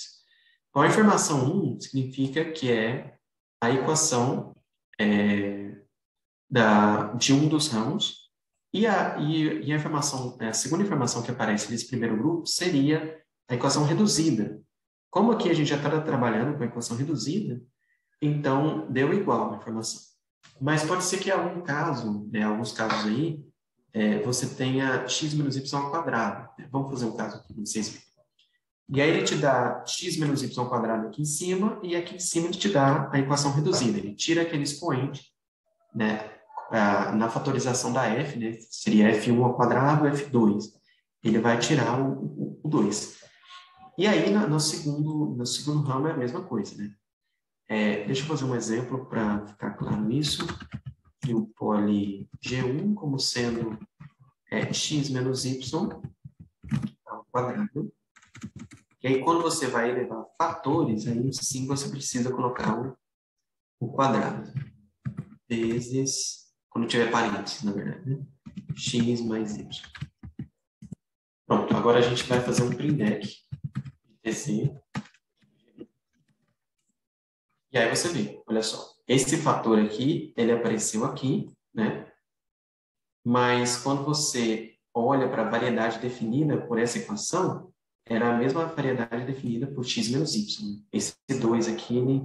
Então a informação 1 significa que é a equação de um dos ramos. E a informação, a segunda informação que aparece nesse primeiro grupo seria a equação reduzida. Como aqui a gente já está trabalhando com a equação reduzida, então deu igual a informação. Mas pode ser que em algum caso, alguns casos aí, você tenha x menos y ao quadrado. Vamos fazer um caso aqui para vocês verem. E aí ele te dá x menos y ao quadrado aqui em cima, e aqui em cima ele te dá a equação reduzida. Ele tira aquele expoente, né, na fatorização da f, né, seria f1 ao quadrado, f2. Ele vai tirar o 2. E aí, no segundo ramo é a mesma coisa, né? Deixa eu fazer um exemplo para ficar claro isso. E o poli G1 como sendo x menos y ao quadrado. E aí, quando você vai elevar fatores, aí sim você precisa colocar o quadrado. Vezes, quando tiver parênteses, na verdade, né? X mais y. Pronto, agora a gente vai fazer um printf de TC. E aí você vê, olha só. Esse fator aqui, ele apareceu aqui, né? Mas quando você olha para a variedade definida por essa equação, era a mesma variedade definida por x menos y. Esse 2 aqui, ele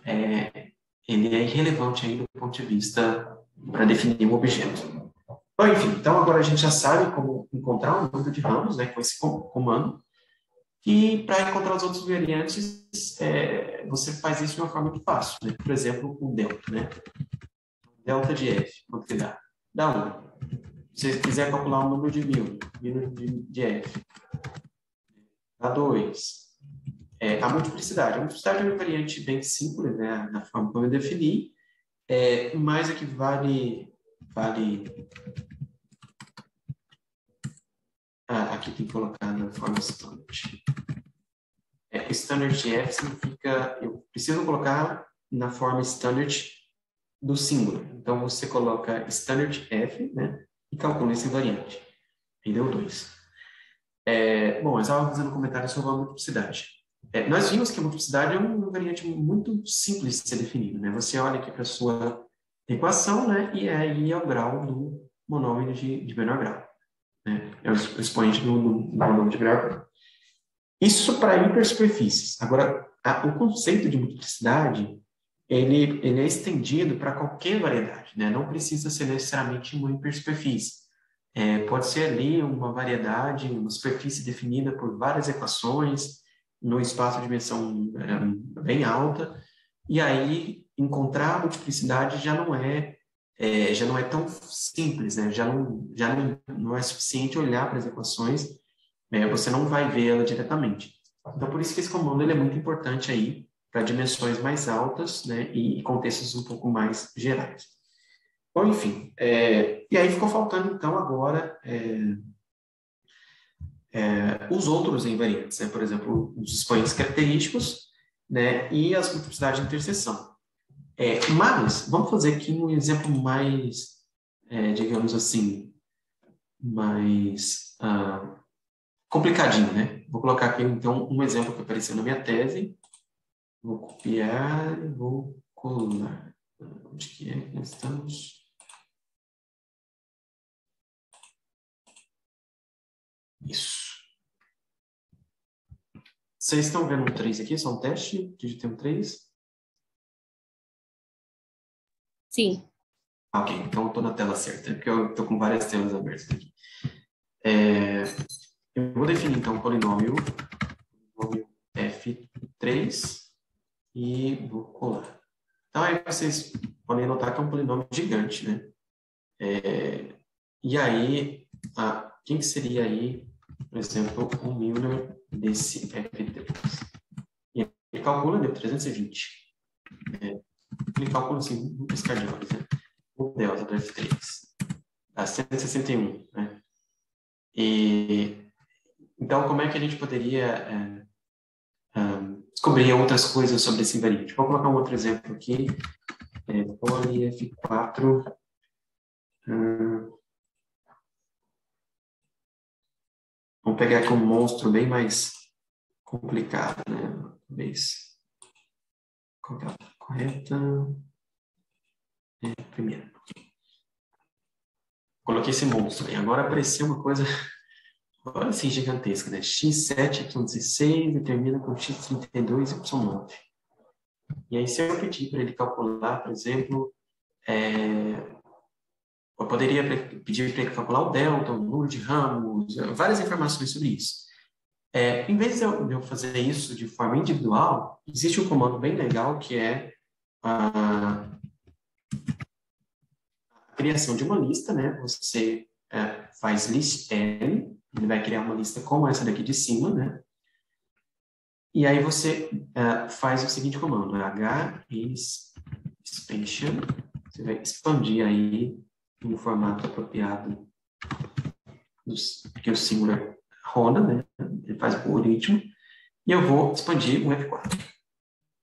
é irrelevante aí do ponto de vista para definir um objeto. Bom, enfim, então agora a gente já sabe como encontrar o número de ramos, né, com esse comando. E para encontrar os outros variantes, você faz isso de uma forma muito fácil, né? Por exemplo, com delta, né? Delta de f, quanto que dá? Dá 1. Se você quiser calcular o número de μ de f, dá 2. A multiplicidade. A multiplicidade é uma variante bem simples, né? Na forma como eu defini, mas aqui vale aqui tem que colocar na forma standard. Standard de f significa, eu preciso colocar na forma standard do singular. Então, você coloca standard f, né? E calcula esse variante. E deu 2. Bom, eu estava fazendo um comentário sobre a multiplicidade. Nós vimos que a multiplicidade é uma variante muito simples de ser definida, né? Você olha aqui para a sua equação, né? E aí é o grau do monômio de menor grau. Né? É o expoente do monômio de menor grau. Isso para hipersuperfícies. Agora, o conceito de multiplicidade, ele é estendido para qualquer variedade, né? Não precisa ser necessariamente uma hipersuperfície. Pode ser ali uma variedade, uma superfície definida por várias equações, no espaço de dimensão bem alta, e aí encontrar a multiplicidade já não é tão simples, né? Já não é suficiente olhar para as equações, você não vai ver ela diretamente. Então, por isso que esse comando ele é muito importante aí para dimensões mais altas, né? E contextos um pouco mais gerais. Bom, enfim, e aí ficou faltando, então, agora os outros invariantes, né? Por exemplo, os expoentes característicos, né? E as multiplicidades de interseção. Mas, vamos fazer aqui um exemplo mais, digamos assim, mais complicadinho, né? Vou colocar aqui, então, um exemplo que apareceu na minha tese. Vou copiar e vou colar. Onde que é que nós estamos? Isso. Vocês estão vendo um 3 aqui? Só um teste? Digitei um 3? Sim. Ok, então eu estou na tela certa, porque eu estou com várias telas abertas aqui. Eu vou definir, então, o polinômio f3 e vou colar. Então, aí vocês podem notar que é um polinômio gigante, né? E aí, quem que seria aí, por exemplo, o Milner desse f3? E ele calcula, deu 320. Ele calcula, assim, um piscar de olhos, né? O delta do f3 dá 161, né? Então, como é que a gente poderia descobrir outras coisas sobre esse invariante? Vou colocar um outro exemplo aqui. Poli F4. Vamos pegar aqui um monstro bem mais complicado, né? Talvez. Qual que é a correta? Primeiro. Coloquei esse monstro aí. Agora apareceu uma coisa, agora sim, gigantesca, né? x7, y16 e termina com x32 e y9. E aí, se eu pedir para ele calcular, por exemplo, eu poderia pedir para ele calcular o delta, o número de ramos, várias informações sobre isso. Em vez de eu fazer isso de forma individual, existe um comando bem legal que é a criação de uma lista, né? Você faz list L, ele vai criar uma lista como essa daqui de cima, né? E aí você faz o seguinte comando, expansion, você vai expandir aí no formato apropriado que o Singular roda, né? Ele faz o algoritmo, e eu vou expandir o F4.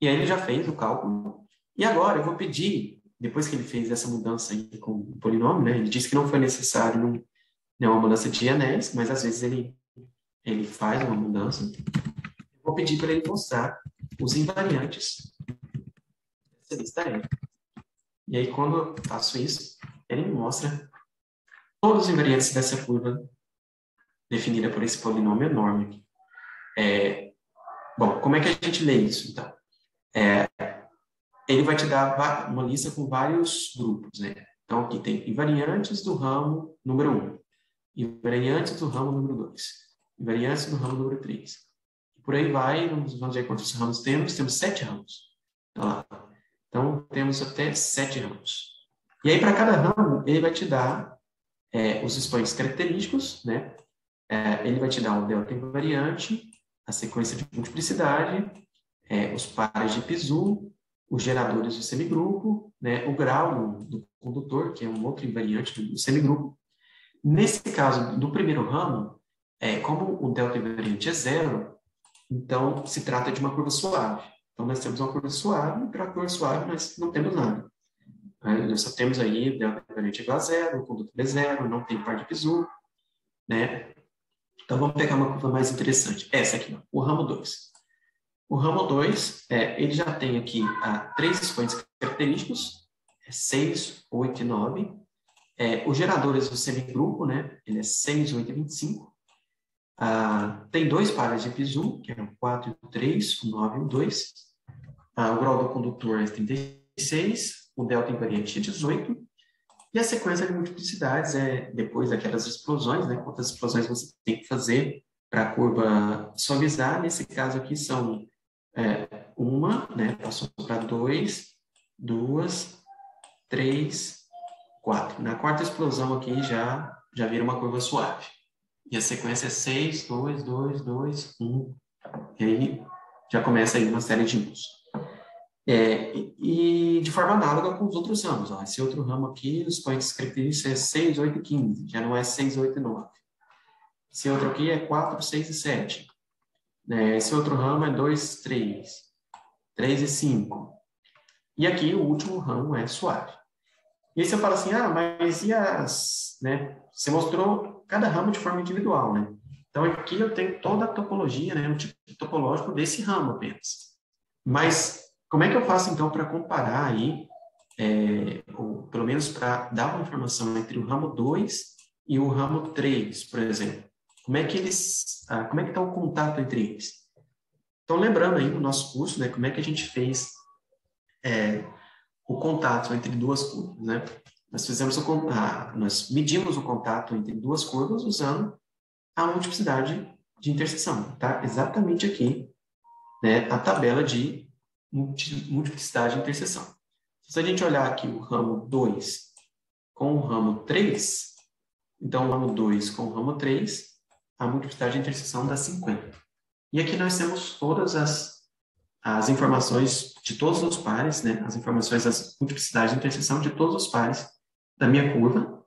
E aí ele já fez o cálculo, e agora eu vou pedir, depois que ele fez essa mudança aí com o polinômio, né? Ele disse que não foi necessário uma mudança de anéis, mas às vezes ele faz uma mudança. Eu vou pedir para ele mostrar os invariantes dessa lista L. E aí, quando eu faço isso, ele me mostra todos os invariantes dessa curva definida por esse polinômio enorme. Bom, como é que a gente lê isso, então? Ele vai te dar uma lista com vários grupos, né? Então, aqui tem invariantes do ramo número 1, invariantes do ramo número 2, invariantes do ramo número 3. Por aí vai, vamos ver quantos ramos temos. Temos 7 ramos. Então, temos até 7 ramos. E aí, para cada ramo, ele vai te dar os expoentes característicos, né? Ele vai te dar o delta invariante, a sequência de multiplicidade, os pares de Pisu, os geradores do semigrupo, né? O grau do condutor, que é um outro invariante do semigrupo. Nesse caso, do primeiro ramo, como o delta invariante é 0, então se trata de uma curva suave. Então, nós temos uma curva suave, e para a curva suave nós não temos nada. Nós só temos aí o delta invariante igual a 0, o condutor é 0, não tem par de Pisu, né? Então, vamos pegar uma curva mais interessante. Essa aqui, ó, o ramo 2. O ramo 2, ele já tem aqui 3 expoentes característicos, 6, 8 e 9. Os geradores do semigrupo, né? Ele é 6, 8 e 25. Tem 2 pares de Pisu, que é o 4 e o 3, o 9 e o 2. O grau do condutor é 36, o delta invariante é 18. E a sequência de multiplicidades depois daquelas explosões, né? Quantas explosões você tem que fazer para a curva suavizar. Nesse caso aqui são uma, né? Passou para 2, 2, 3, 4. Na quarta explosão aqui já vira uma curva suave. E a sequência é 6, 2, 2, 2, 1. E aí já começa aí uma série de usos. E de forma análoga com os outros ramos. Ó. Esse outro ramo aqui, os expoentes característicos é 6, 8 e 15. Já não é 6, 8 e 9. Esse outro aqui é 4, 6 e 7. Esse outro ramo é 2, 3. 3 e 5. E aqui o último ramo é suave. E aí você fala assim, mas e as... Né? Você mostrou cada ramo de forma individual, né? Então aqui eu tenho toda a topologia, né? O tipo topológico desse ramo apenas. Mas como é que eu faço então para comparar aí, ou pelo menos para dar uma informação entre o ramo 2 e o ramo 3, por exemplo? Como é que está o contato entre eles? Então, lembrando aí no nosso curso, né, como é que a gente fez o contato entre duas curvas, né? Nós medimos o contato entre duas curvas usando a multiplicidade de interseção. Tá? Exatamente aqui, né, a tabela de multiplicidade de interseção. Se a gente olhar aqui o ramo 2 com o ramo 3, então o ramo 2 com o ramo 3, a multiplicidade de interseção dá 50. E aqui nós temos todas as informações de todos os pares, né? As informações das multiplicidades de interseção de todos os pares da minha curva.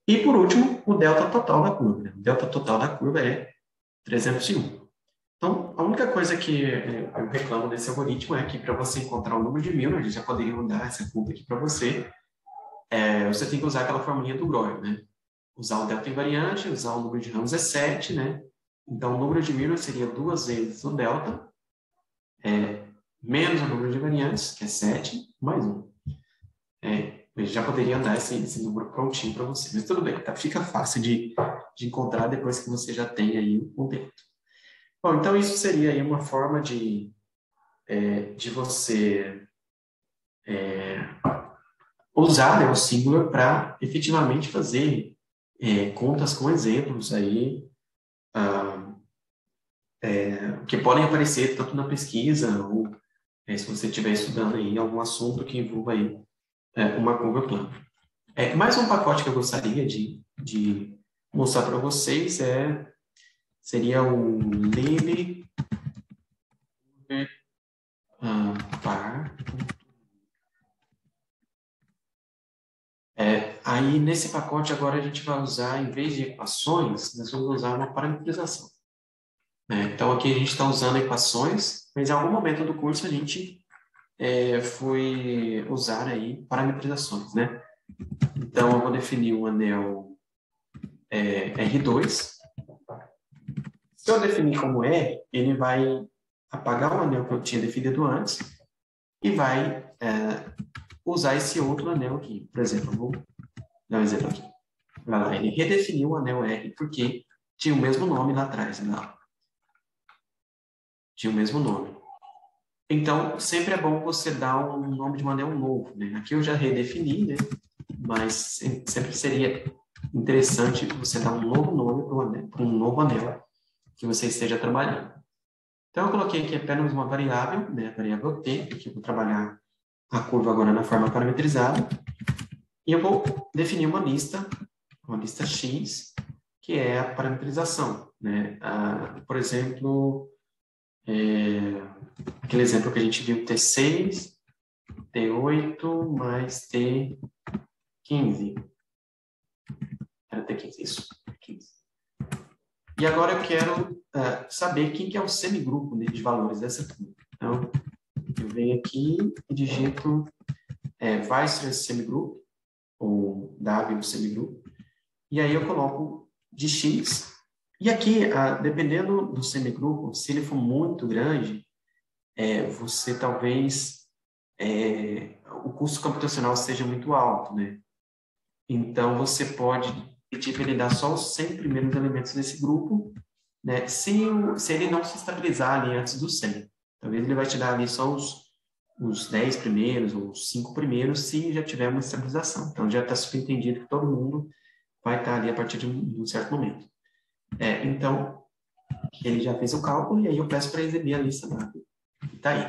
E, por último, o delta total da curva. Né? O delta total da curva é 301. Então, a única coisa que eu reclamo desse algoritmo é que para você encontrar o número de Milnor, a gente já poderia mudar essa curva aqui para você, você tem que usar aquela formulinha do Groy, né? Usar o delta invariante, usar o número de ramos é 7, né? Então, o número de Milnor seria 2 vezes o delta, menos o número de variantes, que é 7, mais 1. Eu já poderia dar esse número prontinho para você, mas tudo bem, tá? Fica fácil de encontrar depois que você já tem aí o delta. Bom, então isso seria aí uma forma de você usar, né, o Singular para efetivamente fazer contas com exemplos aí que podem aparecer tanto na pesquisa ou se você estiver estudando aí algum assunto que envolva aí uma curva plana. Mais um pacote que eu gostaria de mostrar para vocês seria o Lele par. Aí, nesse pacote, agora a gente vai usar, em vez de equações, nós vamos usar uma parametrização. Então, aqui a gente está usando equações, mas em algum momento do curso a gente foi usar aí parametrizações, né? Então, eu vou definir um anel R2. Se eu definir como R, ele vai apagar o anel que eu tinha definido antes e vai usar esse outro anel aqui. Por exemplo, eu vou dar um exemplo aqui. Vai lá, ele redefiniu o anel R porque tinha o mesmo nome lá atrás. Não. Tinha o mesmo nome. Então, sempre é bom você dar um nome de um anel novo, né? Aqui eu já redefini, né? Mas sempre seria interessante você dar um novo nome para um novo anel que você esteja trabalhando. Então, eu coloquei aqui apenas uma variável, né? A variável T, que eu vou trabalhar a curva agora na forma parametrizada. E eu vou definir uma lista X, que é a parametrização, né? Por exemplo, aquele exemplo que a gente viu, T6, T8 mais T15. Era T15, isso, T15. E agora eu quero saber quem que é o semigrupo de valores dessa curva. Então, eu venho aqui e digito vai ser semigrupo, ou W semigrupo, e aí eu coloco de X. E aqui, dependendo do semigrupo, se ele for muito grande, você talvez o custo computacional seja muito alto, né? Então, você pode pedir para ele dar só os 100 primeiros elementos desse grupo, né? Se ele não se estabilizar ali antes dos 100. Talvez ele vai te dar ali só os 10 primeiros ou os 5 primeiros se já tiver uma estabilização. Então, já está subentendido que todo mundo vai estar ali a partir de um certo momento. Então, ele já fez o cálculo e aí eu peço para exibir a lista lá. Está aí.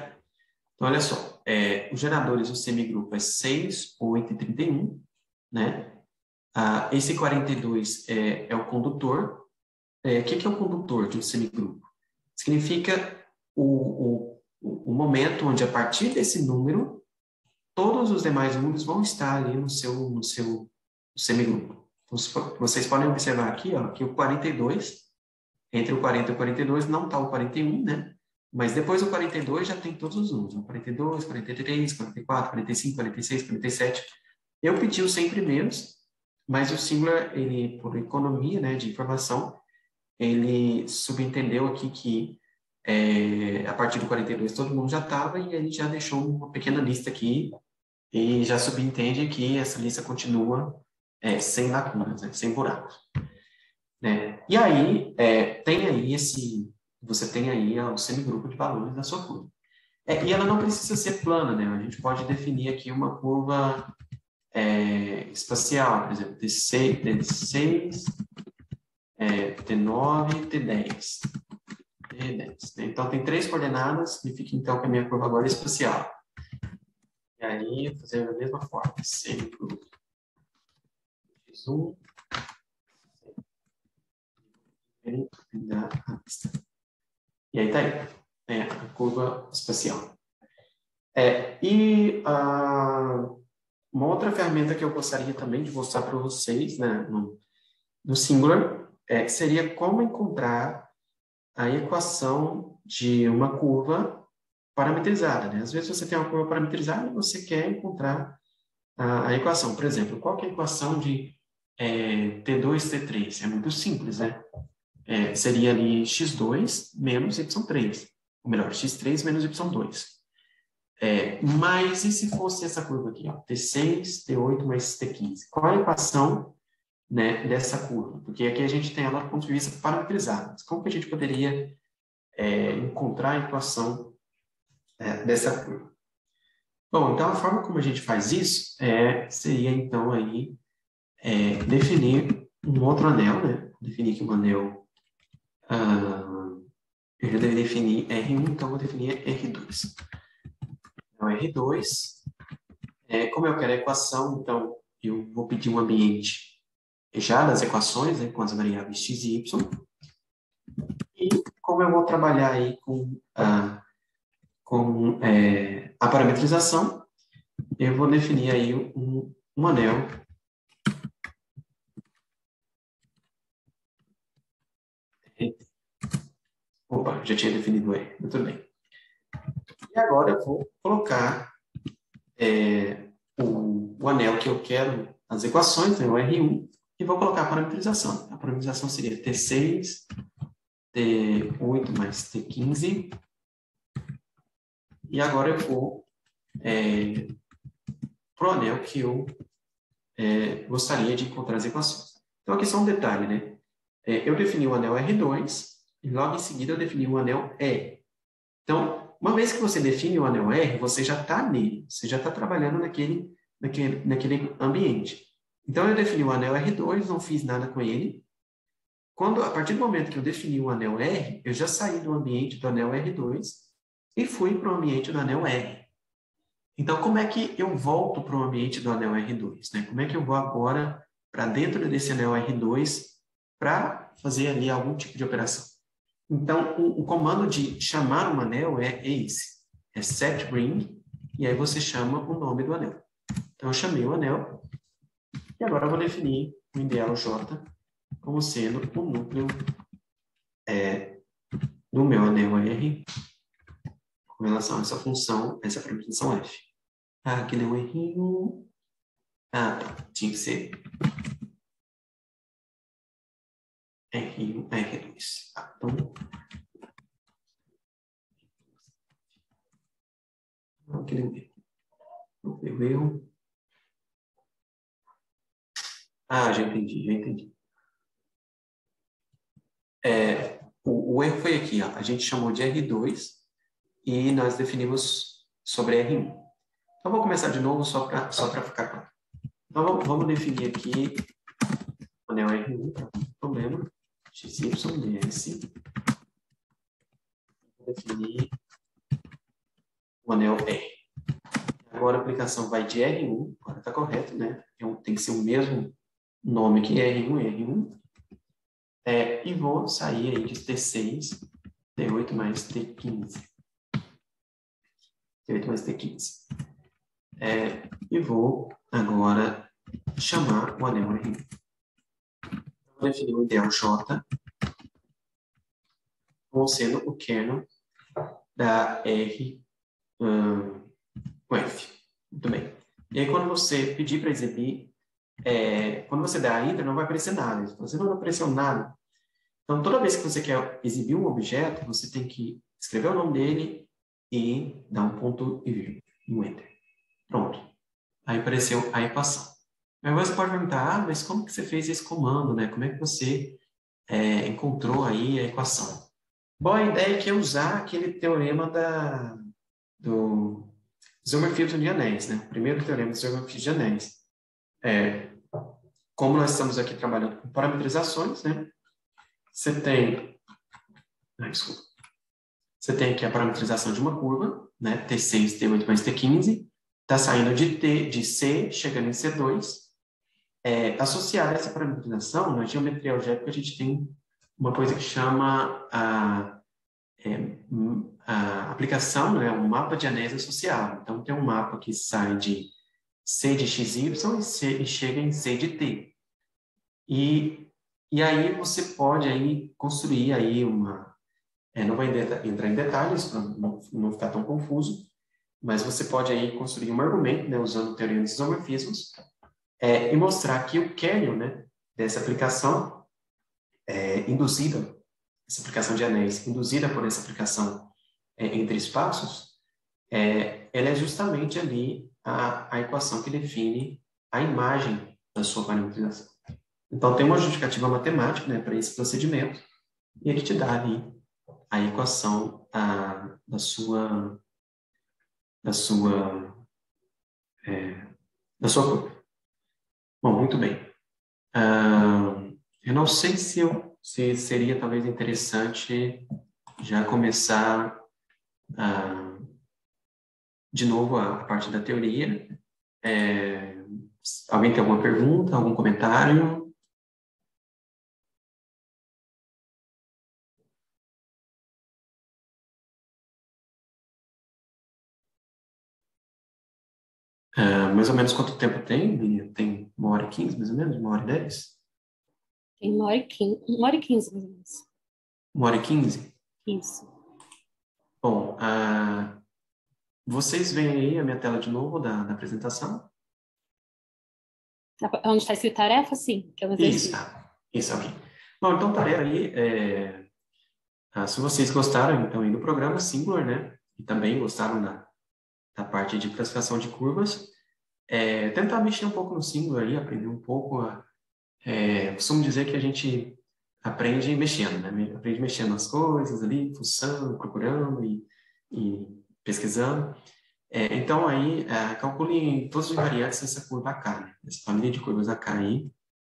Então, olha só. Os geradores do semigrupo é 6, 8 e 31, né? Esse 42 é o condutor. O que é o condutor de um semigrupo? Significa o momento onde, a partir desse número, todos os demais números vão estar ali no seu semigrupo. Então, vocês podem observar aqui, ó, que o 42, entre o 40 e o 42, não está o 41, né? Mas depois do 42 já tem todos os números. 42, 43, 44, 45, 46, 47. Eu pedi os 100 primeiros, mas o Singular, ele, por economia, né, de informação, ele subentendeu aqui que a partir do 42 todo mundo já estava e ele já deixou uma pequena lista aqui e já subentende que essa lista continua sem lacunas, né, sem buracos. Né? E aí, você tem aí o semigrupo de valores da sua curva. E ela não precisa ser plana, né? A gente pode definir aqui uma curva espacial, por exemplo, T6, T9, T10. T10, né? Então, tem 3 coordenadas, significa então que a minha curva agora é espacial. E aí, fazer da mesma forma, semigrupo X1, e aí tá aí, a curva espacial. Uma outra ferramenta que eu gostaria também de mostrar para vocês, né, no Singular, seria como encontrar a equação de uma curva parametrizada. Né? Às vezes você tem uma curva parametrizada e você quer encontrar a equação. Por exemplo, qual que é a equação de T2, T3? É muito simples, né? Seria ali x2 menos y3. Ou melhor, x3 menos y2. Mas e se fosse essa curva aqui? Ó, T6, T8 mais T15? Qual é a equação, né, dessa curva? Porque aqui a gente tem ela do ponto de vista parametrizado. Como que a gente poderia encontrar a equação dessa curva? Bom, então a forma como a gente faz isso seria então aí definir um outro anel, né? Definir aqui um anel eu já deveria definir R1, então eu vou definir R2. Então, R2, como eu quero a equação, então eu vou pedir um ambiente já das equações, né, com as variáveis x e y. E como eu vou trabalhar aí com a parametrização, eu vou definir aí um anel Opa, já tinha definido E, muito bem. E agora eu vou colocar o anel que eu quero, as equações, né, o R1, e vou colocar a parametrização. A parametrização seria T6, T8 mais T15. E agora eu vou para o anel que eu gostaria de encontrar as equações. Então, aqui só um detalhe, né? Eu defini o anel R2 e logo em seguida eu defini o anel E. Então, uma vez que você define o anel R, você já está nele, você já está trabalhando naquele ambiente. Então, eu defini o anel R2, não fiz nada com ele. A partir do momento que eu defini o anel R, eu já saí do ambiente do anel R2 e fui para o ambiente do anel R. Então, como é que eu volto para o ambiente do anel R2? Né? Como é que eu vou agora para dentro desse anel R2 para fazer ali algum tipo de operação? Então, o comando de chamar um anel é esse. É setBring, e aí você chama o nome do anel. Então, eu chamei o anel, e agora eu vou definir o ideal J como sendo o núcleo do meu anel R com relação a essa função, essa parametrização F. Ah, aqui deu um errinho. Ah, tá. Tinha que ser R1, R2. Ah, então... Aqui deu um erro. Não deu erro. Ah, já entendi, já entendi. O erro foi aqui, ó. A gente chamou de R2 e nós definimos sobre R1. Então, vou começar de novo só para ficar claro. Então, vamos definir aqui o anel R1, tá? Problema, XY, DS. Vou definir o anel R. Agora a aplicação vai de R1, agora está correto, né? Tem que ser o mesmo nome que R1, R1. E vou sair aí de T6, T8 mais T15. T8 mais T15. E vou agora chamar o anel R1. Vou definir o ideal J como sendo o kernel da R com F. Muito bem. E aí, quando você pedir para exibir, quando você der a enter, não vai aparecer nada. Você não apareceu nada. Então, toda vez que você quer exibir um objeto, você tem que escrever o nome dele e dar um ponto e vírgula, um enter. Pronto. Aí apareceu a equação. Agora você pode perguntar, mas como que você fez esse comando, né? Como é que você encontrou aí a equação? Bom, a ideia é que é usar aquele teorema do Sommerfeld de anéis, né? O primeiro teorema do Sommerfeld de anéis. Como nós estamos aqui trabalhando com parametrizações, né? Você tem aqui a parametrização de uma curva, né? T6, T8 mais T15, está saindo de C, chegando em C2. Associada a essa parametrização, na geometria algébrica, a gente tem uma coisa que chama a aplicação, né? Um mapa de anéis associado. Então, tem um mapa que sai de C de XY e chega em C de T. E aí você pode aí construir aí não vai entrar em detalhes para não ficar tão confuso, mas você pode aí construir um argumento, né, usando o teorema dos isomorfismos, e mostrar que o kernel, né, dessa aplicação induzida, essa aplicação de anéis, induzida por essa aplicação entre espaços, ela é justamente ali a equação que define a imagem da sua parametrização. Então, tem uma justificativa matemática, né, para esse procedimento, e ele te dá ali a equação da sua curva. Bom, muito bem. Eu não sei se seria talvez interessante já começar de novo a parte da teoria. Alguém tem alguma pergunta, algum comentário? Mais ou menos quanto tempo tem, Miriam? Tem 1h15, mais ou menos? 1h10? Tem 1h15, 1h15, mais ou menos. 1h15? Isso. Bom, vocês veem aí a minha tela de novo da apresentação? Onde está escrito tarefa, sim, que é um exercício. Isso aqui. Bom, então, tarefa aí, se vocês gostaram, então, aí do programa Singular, né? E também gostaram da parte de classificação de curvas, tentar mexer um pouco no Singular aí, aprender um pouco. Costumo dizer que a gente aprende mexendo, né? Aprende mexendo nas coisas ali, fuçando, procurando e pesquisando. Então, aí, calcule todos os invariantes dessa curva AK, né? Essa família de curvas AK aí,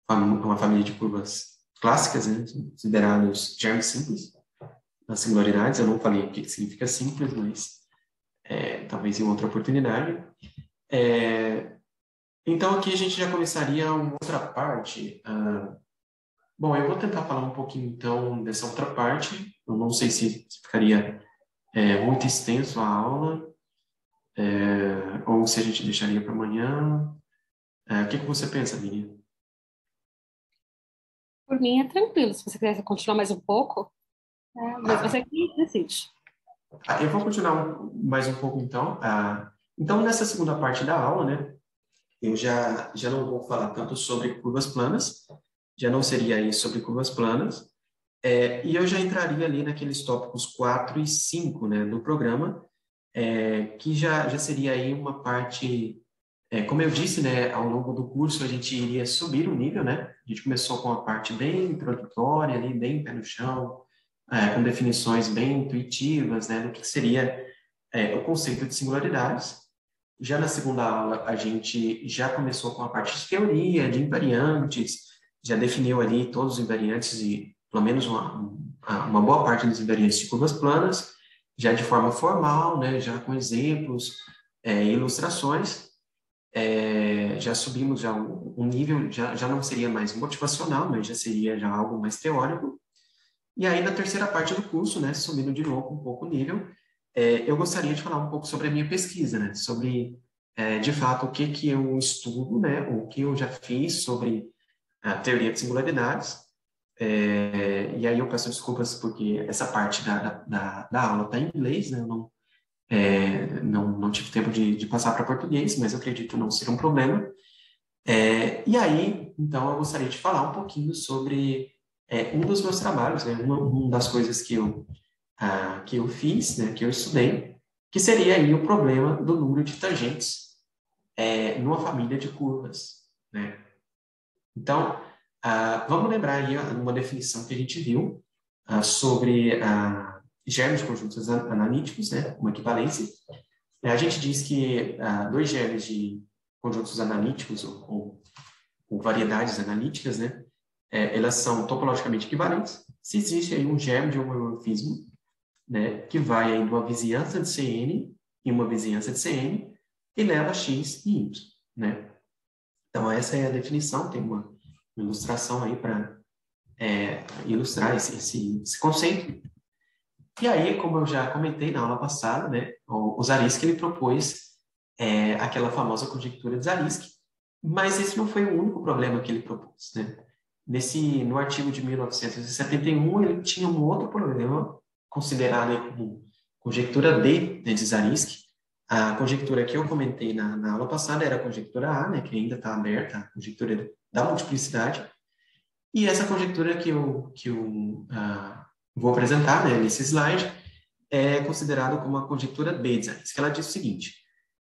uma família de curvas clássicas, né? Considerados germes simples, as singularidades. Eu não falei o que significa simples, mas talvez em outra oportunidade. Então, aqui a gente já começaria uma outra parte. Bom, eu vou tentar falar um pouquinho, então, dessa outra parte. Eu não sei se ficaria muito extenso a aula, ou se a gente deixaria para amanhã. O que você pensa, Miriam? Por mim é tranquilo, se você quiser continuar mais um pouco, mas você que decide. Eu vou continuar mais um pouco, então. Então, nessa segunda parte da aula, né, eu já não vou falar tanto sobre curvas planas, já não seria aí sobre curvas planas, e eu já entraria ali naqueles tópicos 4 e 5, né, do programa, que já seria aí uma parte, como eu disse, né, ao longo do curso a gente iria subir o nível, né, a gente começou com a parte bem introdutória ali, bem pé no chão, com definições bem intuitivas, né, do que seria o conceito de singularidades. Já na segunda aula, a gente já começou com a parte de teoria, de invariantes, já definiu ali todos os invariantes e pelo menos uma boa parte dos invariantes de curvas planas, já de forma formal, né, já com exemplos e ilustrações. Já subimos já um nível, já não seria mais motivacional, mas já seria já algo mais teórico. E aí, na terceira parte do curso, né, subindo de novo um pouco o nível, eu gostaria de falar um pouco sobre a minha pesquisa, né, sobre, de fato, o que eu estudo, né, o que eu já fiz sobre a teoria de singularidades. E aí eu peço desculpas porque essa parte da aula está em inglês, né, eu não tive tempo de passar para português, mas eu acredito não ser um problema. E aí, então, eu gostaria de falar um pouquinho sobre um dos meus trabalhos, né, uma das coisas que eu fiz, né, que eu estudei, que seria aí o problema do número de tangentes numa família de curvas, né? Então, vamos lembrar aí uma definição que a gente viu sobre germes de conjuntos analíticos, né, uma equivalência. A gente diz que dois germes de conjuntos analíticos ou variedades analíticas, né, elas são topologicamente equivalentes. Se existe aí um germe de homomorfismo, né, que vai aí de uma vizinhança de Cn e uma vizinhança de Cn e leva a x e y, né? Então, essa é a definição, tem uma ilustração aí para ilustrar esse conceito. E aí, como eu já comentei na aula passada, né, o Zariski ele propôs aquela famosa conjectura de Zariski, mas esse não foi o único problema que ele propôs, né? No artigo de 1971, ele tinha um outro problema considerado aí como conjectura D, né, de Zariski. A conjectura que eu comentei na aula passada era a conjectura A, né, que ainda está aberta, a conjectura da multiplicidade. E essa conjectura que eu vou apresentar, né, nesse slide é considerada como a conjectura B de Zariski. Ela diz o seguinte,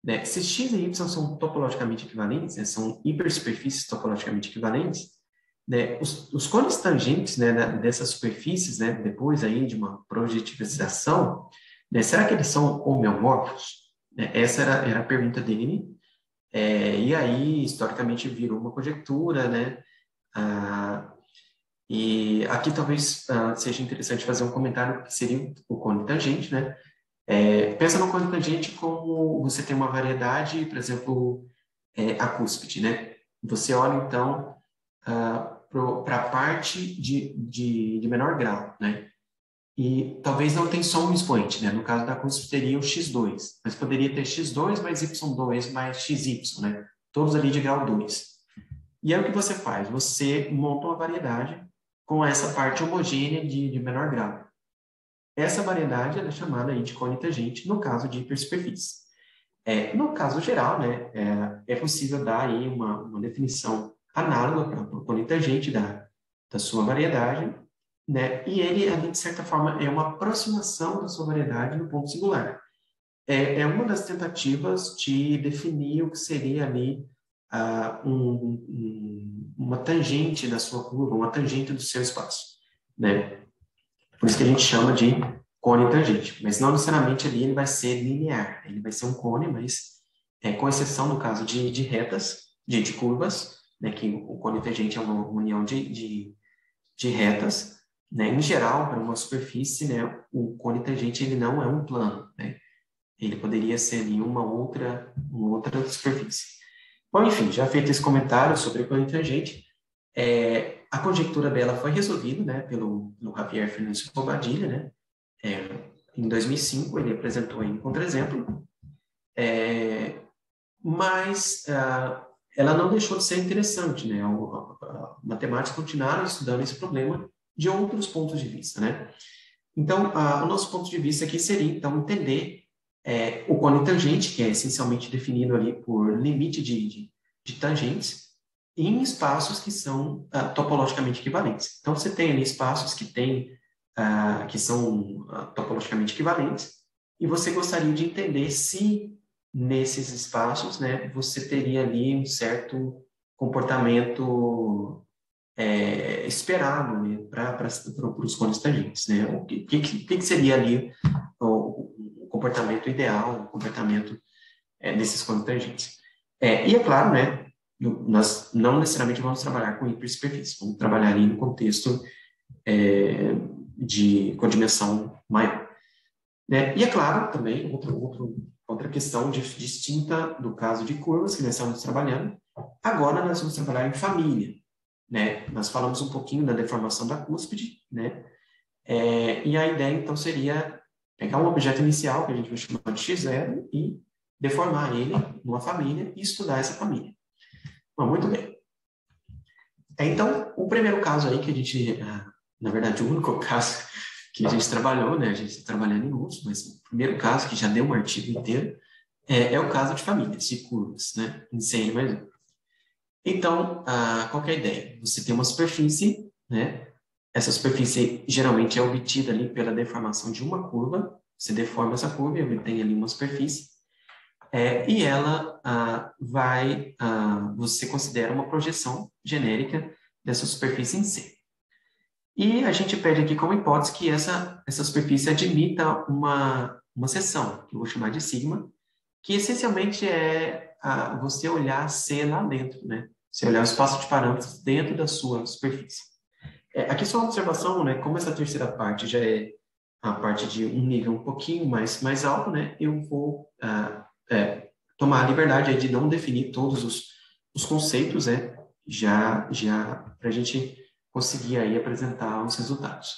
né, se x e y são topologicamente equivalentes, né, são hipersuperfícies topologicamente equivalentes, né, os cones tangentes, né, dessas superfícies, né, depois aí de uma projetivização, né, será que eles são homeomórficos? Essa era a pergunta dele, e aí, historicamente, virou uma conjectura, né, E aqui talvez seja interessante fazer um comentário do que seria o cone tangente, né? Pensa no cone tangente como você tem uma variedade, por exemplo, a cúspide, né? Você olha, então, para a parte de menor grau, né? E talvez não tenha só um expoente, né? No caso da cúspide teria o x2, mas poderia ter x2 mais y2 mais xy, né? Todos ali de grau 2. E aí o que você faz? Você monta uma variedade com essa parte homogênea de menor grau. Essa variedade é chamada aí de cone tangente no caso de hipersuperfície. No caso geral, né, é possível dar aí uma definição análoga para o cone tangente da sua variedade, né, e ele, ali, de certa forma, é uma aproximação da sua variedade no ponto singular. Uma das tentativas de definir o que seria ali uma tangente da sua curva, uma tangente do seu espaço, né? Por isso que a gente chama de cone tangente, mas não necessariamente ali ele vai ser linear, ele vai ser um cone, mas com exceção no caso de retas, de curvas, né, que o cone tangente é uma união de retas, né? Em geral, para uma superfície, né, o cone tangente ele não é um plano, né? Ele poderia ser ali uma outra superfície. Bom, enfim, já feito esse comentário sobre o cone tangente, a conjectura dela foi resolvida, né, pelo Javier Fernandes Bobadilla, né? Em 2005 ele apresentou aí um contra-exemplo, mas ela não deixou de ser interessante, né? Matemáticos continuaram estudando esse problema de outros pontos de vista, né? Então, o nosso ponto de vista aqui seria, então, entender o cone tangente, que é essencialmente definido ali por limite de tangentes, em espaços que são topologicamente equivalentes. Então, você tem ali espaços que são topologicamente equivalentes, e você gostaria de entender se nesses espaços, né, você teria ali um certo comportamento esperado, né, para os cones tangentes, né? O que seria ali o comportamento ideal, o comportamento desses cones tangentes? E é claro, né, nós não necessariamente vamos trabalhar com hipersuperfície, vamos trabalhar ali no contexto com dimensão maior. Né? E é claro, também, outra questão distinta do caso de curvas que nós estamos trabalhando, agora nós vamos trabalhar em família. Né? Nós falamos um pouquinho da deformação da cúspide, né? E a ideia, então, seria pegar um objeto inicial, que a gente vai chamar de x0, e deformar ele numa família e estudar essa família. Bom, muito bem. Então, o primeiro caso aí que a gente, na verdade, o único caso que a gente trabalhou, né? A gente está trabalhando em outros, mas o primeiro caso, que já deu um artigo inteiro, é o caso de famílias, de curvas, né? Em C mais um. Então, qual que é a ideia? Você tem uma superfície, né? Essa superfície geralmente é obtida ali pela deformação de uma curva. Você deforma essa curva e obtém ali uma superfície. E ela você considera uma projeção genérica dessa superfície em C. E a gente pede aqui como hipótese que essa superfície admita uma seção, que eu vou chamar de sigma, que essencialmente é você olhar C lá dentro, né? Você olhar o espaço de parâmetros dentro da sua superfície. Aqui só uma observação, né? Como essa terceira parte já é a parte de um nível um pouquinho mais alto, né? Eu vou tomar a liberdade aí de não definir todos os conceitos, né? Já para a gente conseguir aí apresentar os resultados.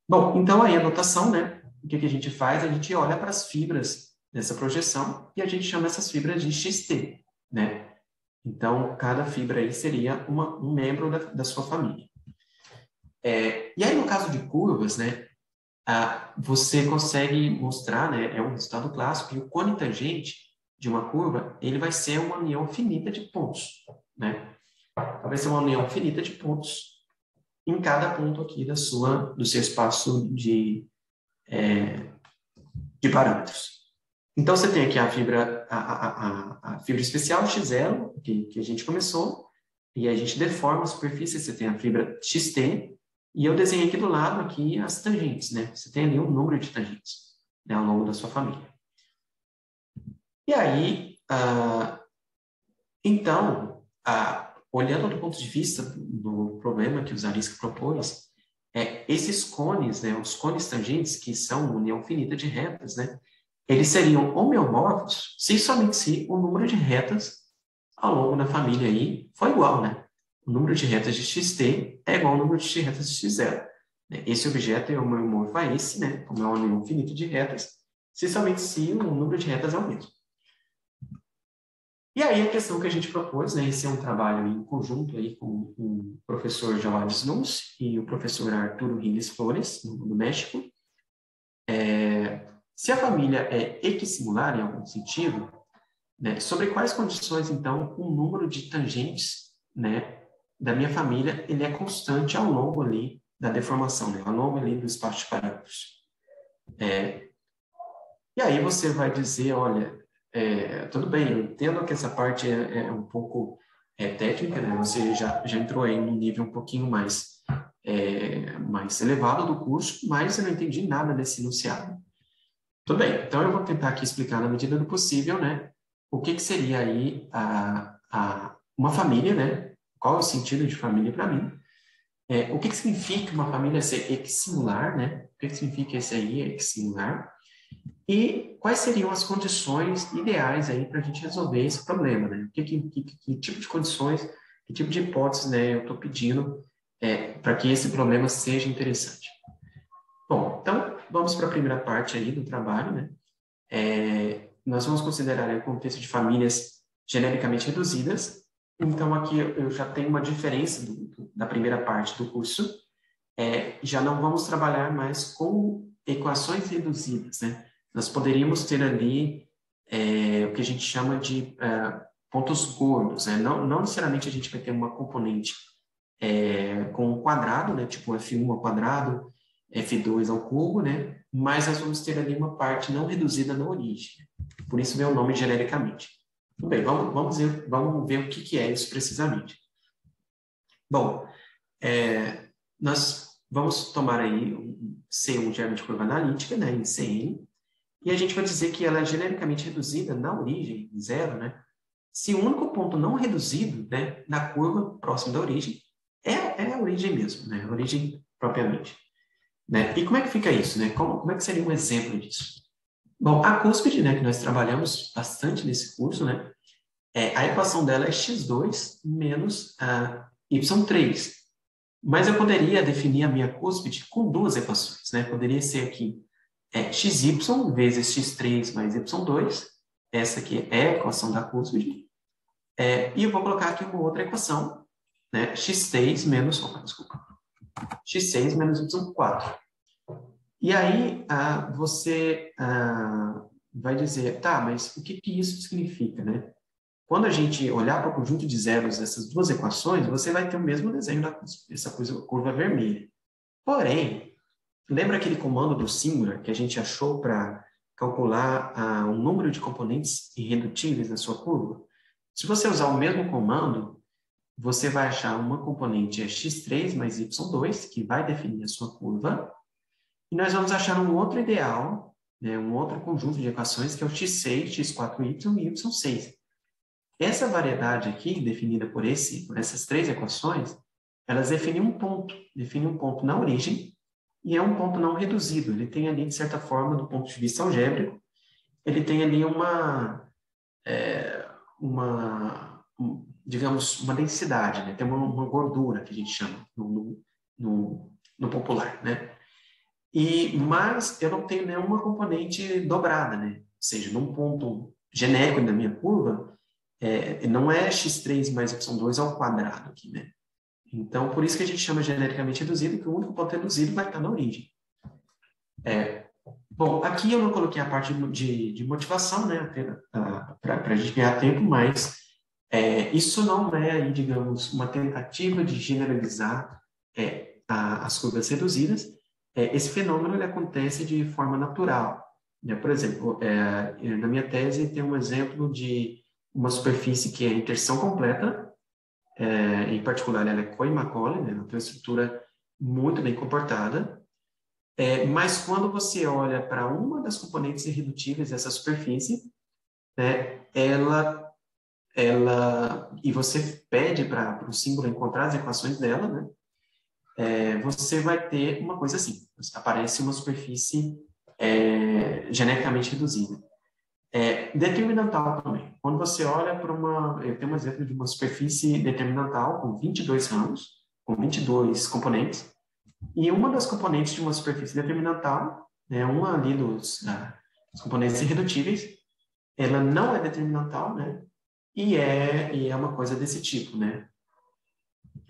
Bom, então aí a notação, né? O que a gente faz? A gente olha para as fibras dessa projeção e a gente chama essas fibras de XT, né? Então, cada fibra aí seria um membro da sua família. E aí, no caso de curvas, né? Você consegue mostrar, né? É um resultado clássico, que o cone tangente de uma curva, ele vai ser uma união finita de pontos, né? Vai ser uma união finita de pontos em cada ponto aqui do seu espaço de parâmetros. Então, você tem aqui a fibra especial X0, que a gente começou, e a gente deforma a superfície, você tem a fibra XT, e eu desenhei aqui do lado aqui as tangentes, né? Você tem ali um número de tangentes, né, ao longo da sua família. E aí, então, olhando do ponto de vista do problema que o Zariski propôs, esses cones, né, os cones tangentes, que são união finita de retas, né, eles seriam homeomórficos se somente se o número de retas ao longo da família aí for igual, né? O número de retas de xt é igual ao número de retas de x0. Esse objeto é homeomórfico a esse, né, como é uma união finita de retas, se somente se o número de retas é o mesmo. E aí a questão que a gente propôs, né, esse é um trabalho em conjunto aí com o professor Jawad Nunes e o professor Arturo Riles Flores, do México. Se a família é equissimular em algum sentido, né, sobre quais condições, então, o número de tangentes, né, da minha família ele é constante ao longo ali da deformação, né, ao longo ali do espaço de parâmetros. E aí você vai dizer, olha, tudo bem, eu entendo que essa parte é um pouco técnica, né? Você já entrou aí num nível um pouquinho mais elevado do curso, mas eu não entendi nada desse enunciado. Tudo bem, então eu vou tentar aqui explicar na medida do possível, né? O que seria aí uma família, né? Qual é o sentido de família para mim? O que significa uma família ser equissimular, né? O que significa esse aí, equissimular? E quais seriam as condições ideais aí para a gente resolver esse problema, né? Que tipo de condições, que tipo de hipóteses, né, eu estou pedindo para que esse problema seja interessante. Bom, então, vamos para a primeira parte aí do trabalho, né? Nós vamos considerar o contexto de famílias genericamente reduzidas. Então, aqui eu já tenho uma diferença da primeira parte do curso. Já não vamos trabalhar mais com equações reduzidas, né? Nós poderíamos ter ali o que a gente chama de pontos gordos, né? Não necessariamente a gente vai ter uma componente com um quadrado, né? Tipo F1 ao quadrado, F2 ao cubo, né? Mas nós vamos ter ali uma parte não reduzida na origem. Por isso vem o nome genericamente. Tudo bem, vamos ver o que é isso precisamente. Bom, nós vamos tomar aí C1 de árvore de curva analítica, né, em CN, e a gente vai dizer que ela é genericamente reduzida na origem, zero, né, se o único ponto não reduzido, né, na curva próximo da origem é a origem mesmo, né, a origem propriamente. Né? E como é que fica isso? Né? Como é que seria um exemplo disso? Bom, a cúspide, né, que nós trabalhamos bastante nesse curso, né, a equação dela é x2 menos y3. Mas eu poderia definir a minha cúspide com duas equações, né? Poderia ser aqui xy vezes x3 mais y2. Essa aqui é a equação da cúspide. E eu vou colocar aqui uma outra equação, né? x6 menos y4. E aí você vai dizer, tá, mas o que isso significa, né? Quando a gente olhar para o conjunto de zeros dessas duas equações, você vai ter o mesmo desenho dessa curva vermelha. Porém, lembra aquele comando do singular que a gente achou para calcular o número de componentes irredutíveis da sua curva? Se você usar o mesmo comando, você vai achar uma componente x3 mais y2, que vai definir a sua curva, e nós vamos achar um outro ideal, né, um outro conjunto de equações, que é o x6, x4y e y6. Essa variedade aqui, definida por essas três equações, elas definem um ponto na origem, e é um ponto não reduzido. Ele tem ali, de certa forma, do ponto de vista algébrico, ele tem ali digamos, uma densidade, né? Tem uma gordura, que a gente chama no popular, né? Mas eu não tenho nenhuma componente dobrada, né? Ou seja, num ponto genérico da minha curva, não é x3 mais y2 ao quadrado aqui, né? Então, por isso que a gente chama genericamente reduzido, que o único ponto reduzido vai estar na origem. Bom, aqui eu não coloquei a parte de motivação, né, para a gente ganhar tempo, mas isso não é, aí, digamos, uma tentativa de generalizar as curvas reduzidas. Esse fenômeno ele acontece de forma natural, né? Por exemplo, na minha tese tem um exemplo de uma superfície que é interseção completa, em particular ela é Cohen-Macaulay, né? Ela tem uma estrutura muito bem comportada, mas quando você olha para uma das componentes irredutíveis dessa superfície, né, ela e você pede para o símbolo encontrar as equações dela, né? Você vai ter uma coisa assim, aparece uma superfície genericamente reduzida. Determinantal também. Quando você olha para eu tenho um exemplo de uma superfície determinantal com 22 ramos, com 22 componentes, e uma das componentes de uma superfície determinantal, né, uma ali dos componentes irredutíveis, ela não é determinantal, né? E é uma coisa desse tipo, né?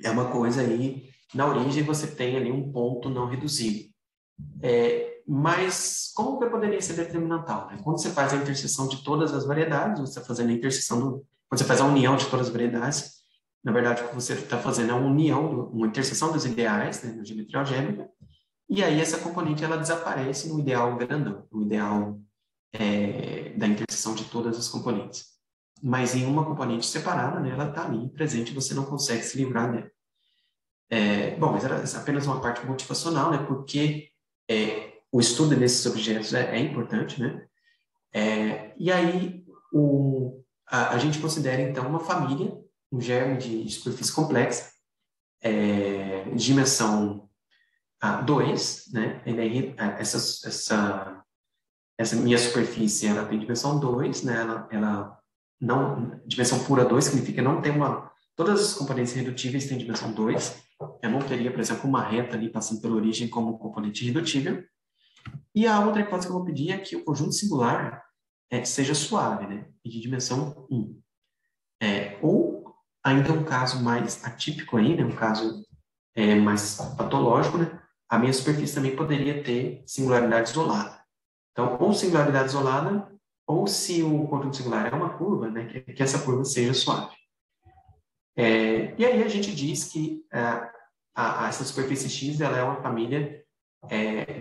É uma coisa aí, na origem você tem ali um ponto não reduzido. Mas como que poderia ser determinantal? Né? Quando você faz a interseção de todas as variedades, você está fazendo a interseção, quando você faz a união de todas as variedades, na verdade o que você está fazendo é uma interseção dos ideais, né, na geometria algébrica, e aí essa componente ela desaparece no ideal grandão, no ideal da interseção de todas as componentes. Mas em uma componente separada, né, ela está ali presente, você não consegue se livrar dela. Bom, mas era apenas uma parte motivacional, né, porque o estudo desses objetos é importante, né? E aí a gente considera, então, uma família, um germe de superfície complexa, dimensão 2, né? E daí, essa minha superfície, ela tem dimensão 2, né? Ela não, dimensão pura 2 significa não ter todas as componentes irredutíveis têm dimensão 2. Eu não teria, por exemplo, uma reta ali passando pela origem como componente irredutível. E a outra hipótese que eu vou pedir é que o conjunto singular seja suave, né? E de dimensão 1. Ou ainda um caso mais atípico aí, né? Um caso mais patológico, né? A minha superfície também poderia ter singularidade isolada. Então, ou singularidade isolada, ou se o conjunto singular é uma curva, né? Que essa curva seja suave. E aí a gente diz que essa superfície X ela é uma família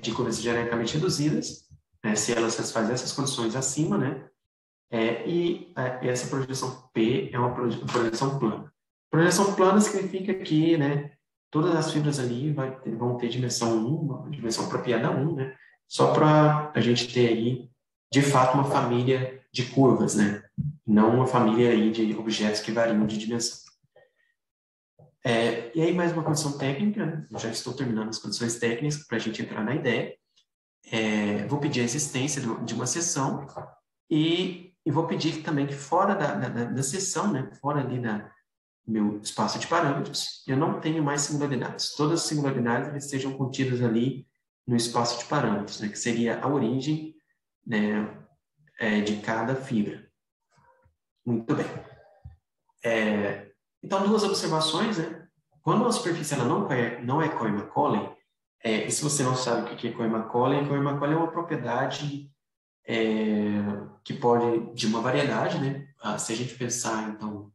de curvas genericamente reduzidas, né, se elas satisfazem essas condições acima, né? E essa projeção P é uma projeção plana. Projeção plana significa que, né, todas as fibras ali vão ter dimensão 1, uma dimensão apropriada a 1, né? Só para a gente ter aí, de fato, uma família de curvas, né? Não uma família aí de objetos que variam de dimensão. E aí, mais uma condição técnica, né? Eu já estou terminando as condições técnicas para a gente entrar na ideia. Vou pedir a existência de uma seção e vou pedir também que fora da seção, né? Fora ali do meu espaço de parâmetros, eu não tenho mais singularidades. Todas as singularidades eles sejam contidas ali no espaço de parâmetros, né? Que seria a origem, né? De cada fibra. Muito bem. Então, duas observações, né? Quando a superfície ela não é Cohen-Macaulay, e se você não sabe o que é Cohen-Macaulay é uma propriedade que pode, de uma variedade, né? Se a gente pensar, então,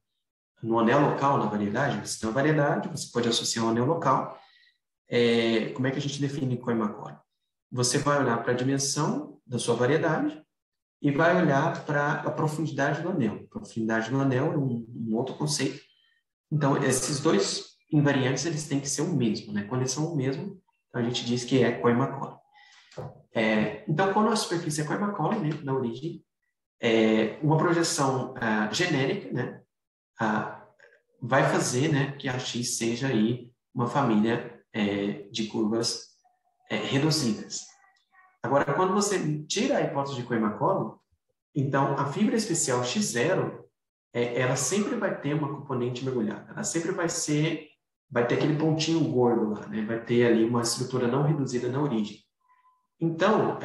no anel local na variedade, você tem uma variedade, você pode associar um anel local. Como é que a gente define Cohen-Macaulay? Você vai olhar para a dimensão da sua variedade e vai olhar para a profundidade do anel. A profundidade do anel é um outro conceito. Então, esses dois invariantes, eles têm que ser o mesmo, né? Quando eles são o mesmo, a gente diz que é Cohen-Macaulay. Então, quando a superfície é Cohen-Macaulay, né, na origem, uma projeção genérica, né, vai fazer, né, que a X seja aí uma família de curvas reduzidas. Agora, quando você tira a hipótese de Cohen-Macaulay, então a fibra especial X0 ela sempre vai ter uma componente mergulhada. Ela sempre vai ter aquele pontinho gordo lá, né? Vai ter ali uma estrutura não reduzida na origem. Então,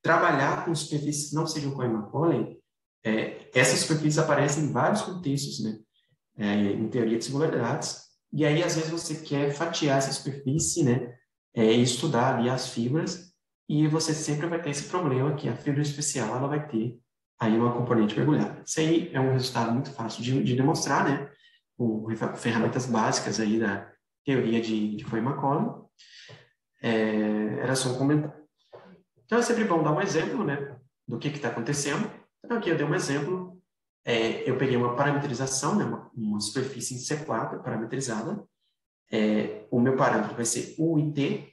trabalhar com superfícies que não sejam Cohen-Macaulay, essas superfícies aparecem em vários contextos, né? Em teoria de singularidades. E aí, às vezes, você quer fatiar essa superfície, né? E estudar ali as fibras, e você sempre vai ter esse problema que a fibra especial ela vai ter aí uma componente mergulhada. Isso aí é um resultado muito fácil de demonstrar, né? Com ferramentas básicas aí da teoria de Cohen-Macaulay. Era só um comentário. Então, é sempre bom dar um exemplo, né? Do que está acontecendo. Então, aqui eu dei um exemplo. Eu peguei uma parametrização, né? Uma superfície em C4 parametrizada. O meu parâmetro vai ser U e T.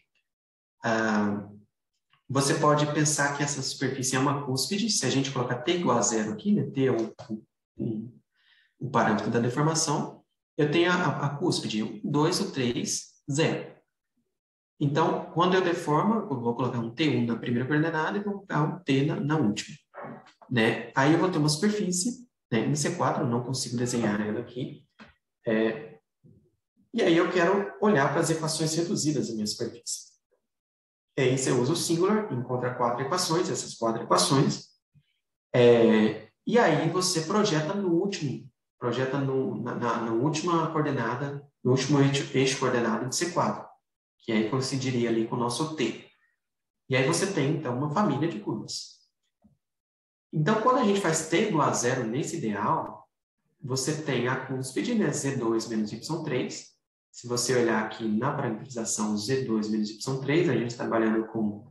Você pode pensar que essa superfície é uma cúspide. Se a gente colocar T igual a zero aqui, né? T é o parâmetro da deformação, eu tenho a cúspide, o 2, o 3, 0. Então, quando eu deformo, eu vou colocar um T1 na primeira coordenada e vou colocar um T na última. Né? Aí eu vou ter uma superfície, né? Em C4, eu não consigo desenhar ela aqui. E aí eu quero olhar para as equações reduzidas da minha superfície. E aí você usa o singular, encontra 4 equações, essas 4 equações. E aí você projeta no último, na última coordenada, no último eixo coordenado de C4, que aí coincidiria ali com o nosso T. E aí você tem, então, uma família de curvas. Então, quando a gente faz T igual a 0 nesse ideal, você tem a cúspide, né, Z2 menos Y3. Se você olhar aqui na parametrização Z2 menos Y3, a gente está trabalhando com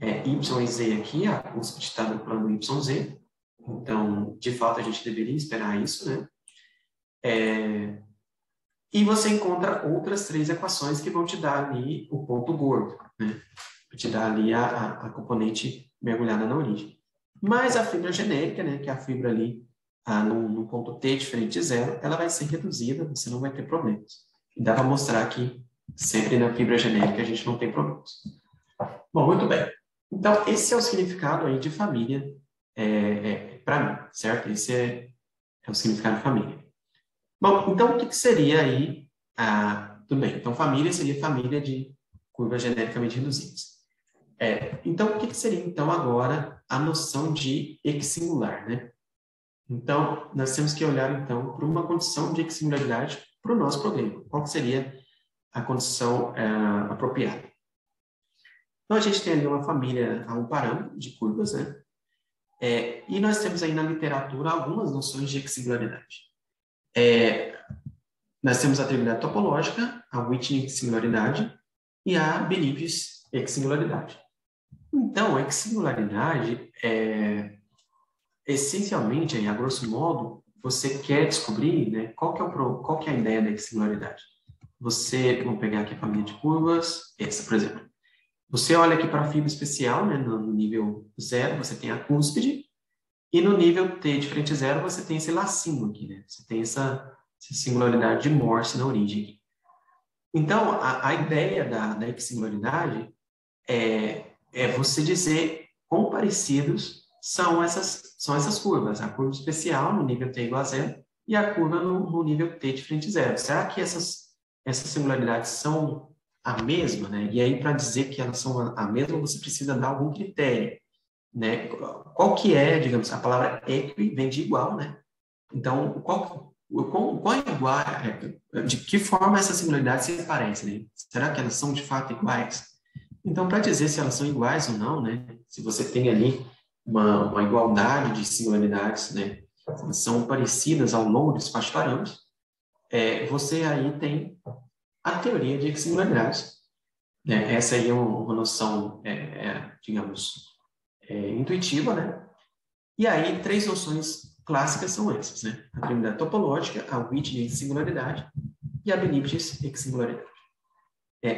Y e Z aqui, a cúspide está no plano YZ. Então, de fato, a gente deveria esperar isso, né? E você encontra outras 3 equações que vão te dar ali o ponto gordo, né? Vai te dar ali a componente mergulhada na origem. Mas a fibra genérica, né, que é a fibra ali no ponto T diferente de 0, ela vai ser reduzida, você não vai ter problemas. E dá para mostrar que sempre na fibra genérica a gente não tem problemas. Bom, muito bem. Então, esse é o significado aí de família para mim, certo? Esse é o significado de família. Bom, então o que seria aí? Tudo bem, então família seria família de curvas genericamente reduzidas. Então, o que seria então agora a noção de equissingular, né? Então, nós temos que olhar então para uma condição de equissingularidade para o nosso problema. Qual seria a condição apropriada? Então, a gente tem ali uma família, um parâmetro de curvas, né? E nós temos aí na literatura algumas noções de equissingularidade. Nós temos a trivialidade topológica, a Whitney equissingularidade e a Beliebs equissingularidade. Então, a equissingularidade essencialmente, aí, a grosso modo, você quer descobrir, né, qual que é a ideia da equissingularidade. Vamos pegar aqui a família de curvas, essa, por exemplo. Você olha aqui para a fibra especial, né, no nível 0, você tem a cúspide, e no nível T diferente de 0, você tem esse lacinho aqui, né? Você tem essa singularidade de Morse na origem. Então, a ideia da equissingularidade é você dizer quão parecidos são essas curvas. A curva especial no nível T igual a 0 e a curva no nível T diferente de 0. Será que essas singularidades são a mesma, né? E aí, para dizer que elas são a mesma, você precisa dar algum critério, né? Qual que é, digamos, a palavra equi vem de igual, né? Então, qual é igual, de que forma essas singularidades se parecem, né? Será que elas são de fato iguais? Então, para dizer se elas são iguais ou não, né? Se você tem ali uma igualdade de singularidades, né? São parecidas ao longo do espaço de parâmetros, você aí tem a teoria de equissingularidades. Né? Essa aí é uma noção, digamos, intuitiva, né? E aí, 3 noções clássicas são essas, né? A trivialidade topológica, a Whitney equissingularidade e a Beliebs equissingularidade.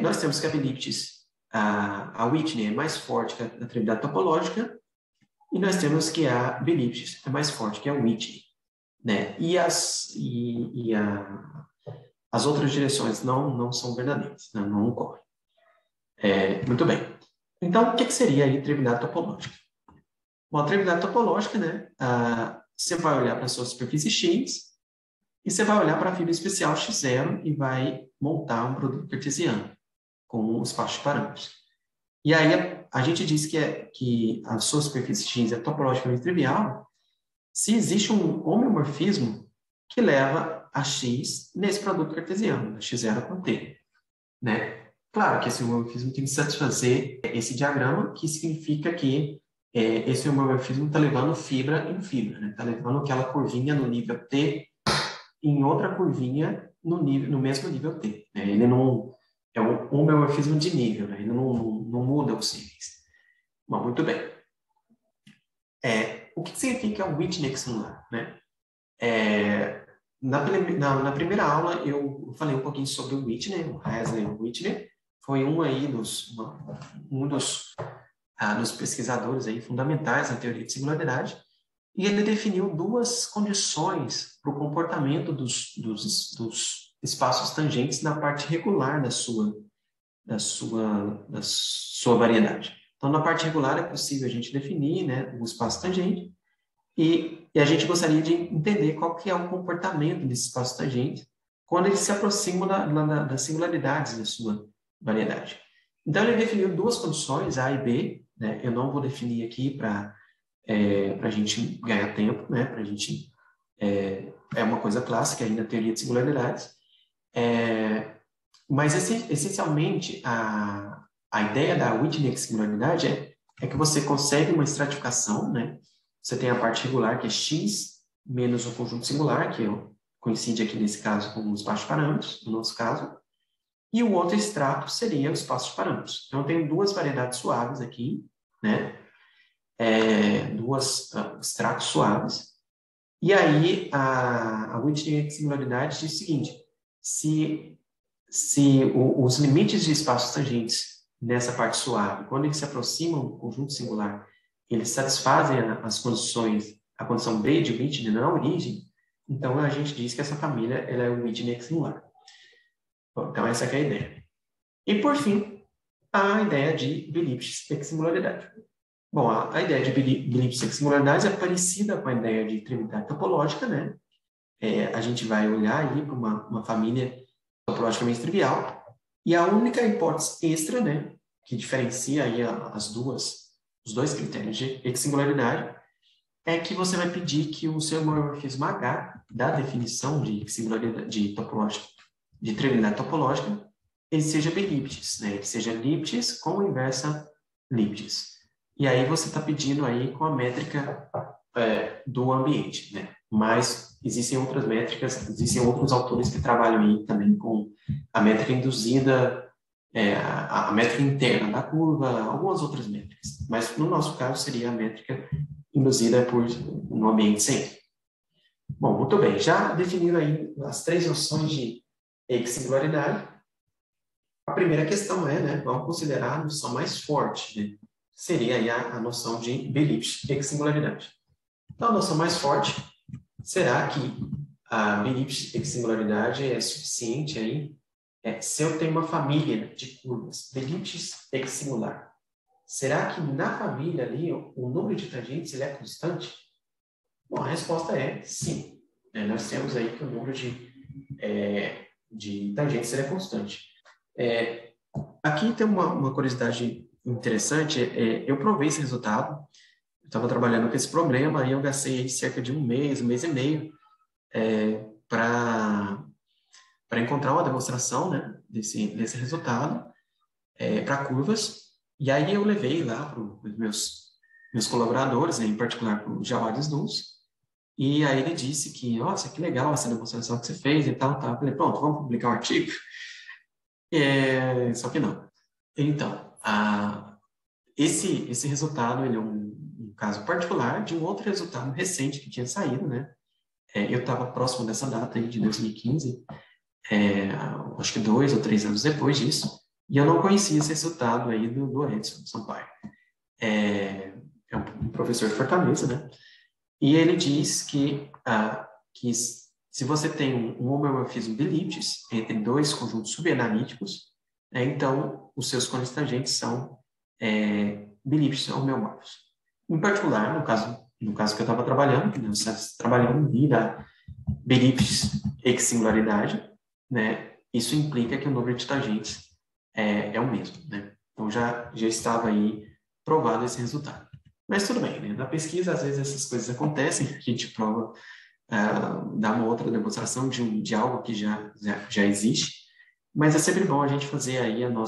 Nós temos que a Beliebs, a Whitney é mais forte que a trivialidade topológica, e nós temos que a Beliebs é mais forte que a Whitney, né? E as outras direções não são verdadeiras, né? Não ocorrem. Muito bem. Então, o que seria aí trivialidade topológica? Bom, a trivialidade topológica, né? Você vai olhar para a sua superfície X e você vai olhar para a fibra especial X0 e vai montar um produto cartesiano com os espaços de parâmetros. E aí a gente diz que a sua superfície X é topologicamente trivial se existe um homeomorfismo que leva a X nesse produto cartesiano, X0 com T, né? Claro que esse homeomorfismo tem que satisfazer esse diagrama, que significa que esse homeomorfismo está levando fibra em fibra, né? Está levando aquela curvinha no nível T em outra curvinha no mesmo nível T, né? Ele não é um homeomorfismo de nível, né? Ele não muda os níveis. Bom, muito bem. O que significa o Whitney equissingular, né? Na primeira aula eu falei um pouquinho sobre o Whitney, o Hasley e o Whitney. Foi um dos pesquisadores aí fundamentais na teoria de singularidade. E ele definiu duas condições para o comportamento dos espaços tangentes na parte regular da sua variedade. Então, na parte regular é possível a gente definir, né, o espaço tangente e a gente gostaria de entender qual que é o comportamento desse espaço tangente quando eles se aproximam das singularidades da sua variedade. Então, ele definiu duas condições, A e B, né? Eu não vou definir aqui para a gente ganhar tempo, né? Para a gente é uma coisa clássica aí na teoria de singularidades, mas essencialmente a ideia da Wittig singularidade é que você consegue uma estratificação, né? Você tem a parte regular que é x menos o conjunto singular, que coincide aqui nesse caso com os espaços de parâmetros, no nosso caso, e o outro extrato seria o espaço de parâmetros. Então, eu tenho duas variedades suaves aqui, né? Duas extratos suaves. E aí, a Wittig singularidade diz o seguinte: se os limites de espaços tangentes nessa parte suave, quando eles se aproximam do conjunto singular, eles satisfazem as condições, a condição B de Wittig na origem, então a gente diz que essa família ela é o Wittig singular. Bom, então, essa é a ideia. E, por fim, a ideia de Beliebige singularidade. Bom, a ideia de Beliebige singularidade é parecida com a ideia de trivialidade topológica, né? A gente vai olhar aí para uma família topologicamente trivial, e a única hipótese extra, né, que diferencia aí os dois critérios de singularidade, é que você vai pedir que o seu homomorfismo H da definição de singularidade de trivialidade topológica, ele seja Beliebige, né? Ele seja Lipschitz com inversa Lipschitz. E aí você está pedindo aí com a métrica do ambiente, né? Mas existem outras métricas, existem outros autores que trabalham aí também com a métrica induzida, a métrica interna da curva, algumas outras métricas. Mas no nosso caso seria a métrica induzida no ambiente sempre. Bom, muito bem. Já definindo aí as três noções de singularidade, a primeira questão né, vamos considerar a noção mais forte, né? Seria aí a noção de Beliebige singularidade. Então, a noção mais forte, será que a Beliebige singularidade é suficiente aí? Se eu tenho uma família de curvas Beliebige singular, será que na família ali o número de tangentes ele é constante? Bom, a resposta é sim. Nós temos aí que o número de tangentes ele é constante. Aqui tem uma curiosidade interessante. Eu provei esse resultado. Eu estava trabalhando com esse problema e eu gastei aí cerca de um mês e meio para encontrar uma demonstração, né, desse resultado para curvas. E aí eu levei lá para os meus colaboradores, né, em particular para o Javares Duz, e aí ele disse que, nossa, que legal essa demonstração que você fez e tal. Eu falei, pronto, vamos publicar um artigo? Só que não. Então, esse resultado ele é um caso particular de um outro resultado recente que tinha saído, né? Eu estava próximo dessa data aí de 2015, acho que 2 ou 3 anos depois disso, e eu não conhecia esse resultado aí do Edson Sampaio. É um professor de Fortaleza, né? E ele diz que se você tem um homomorfismo Beliebige entre dois conjuntos subanalíticos, então os seus cones tangentes são Beliebige homeomorfos. Em particular, no caso que eu estava trabalhando, nós estamos trabalhando da Beliebige singularidade, né? Isso implica que o número de tangentes é o mesmo, né? Então já estava aí provado esse resultado. Mas tudo bem, né? Na pesquisa, às vezes essas coisas acontecem, a gente prova, dá uma outra demonstração de algo que já existe, mas é sempre bom a gente fazer aí o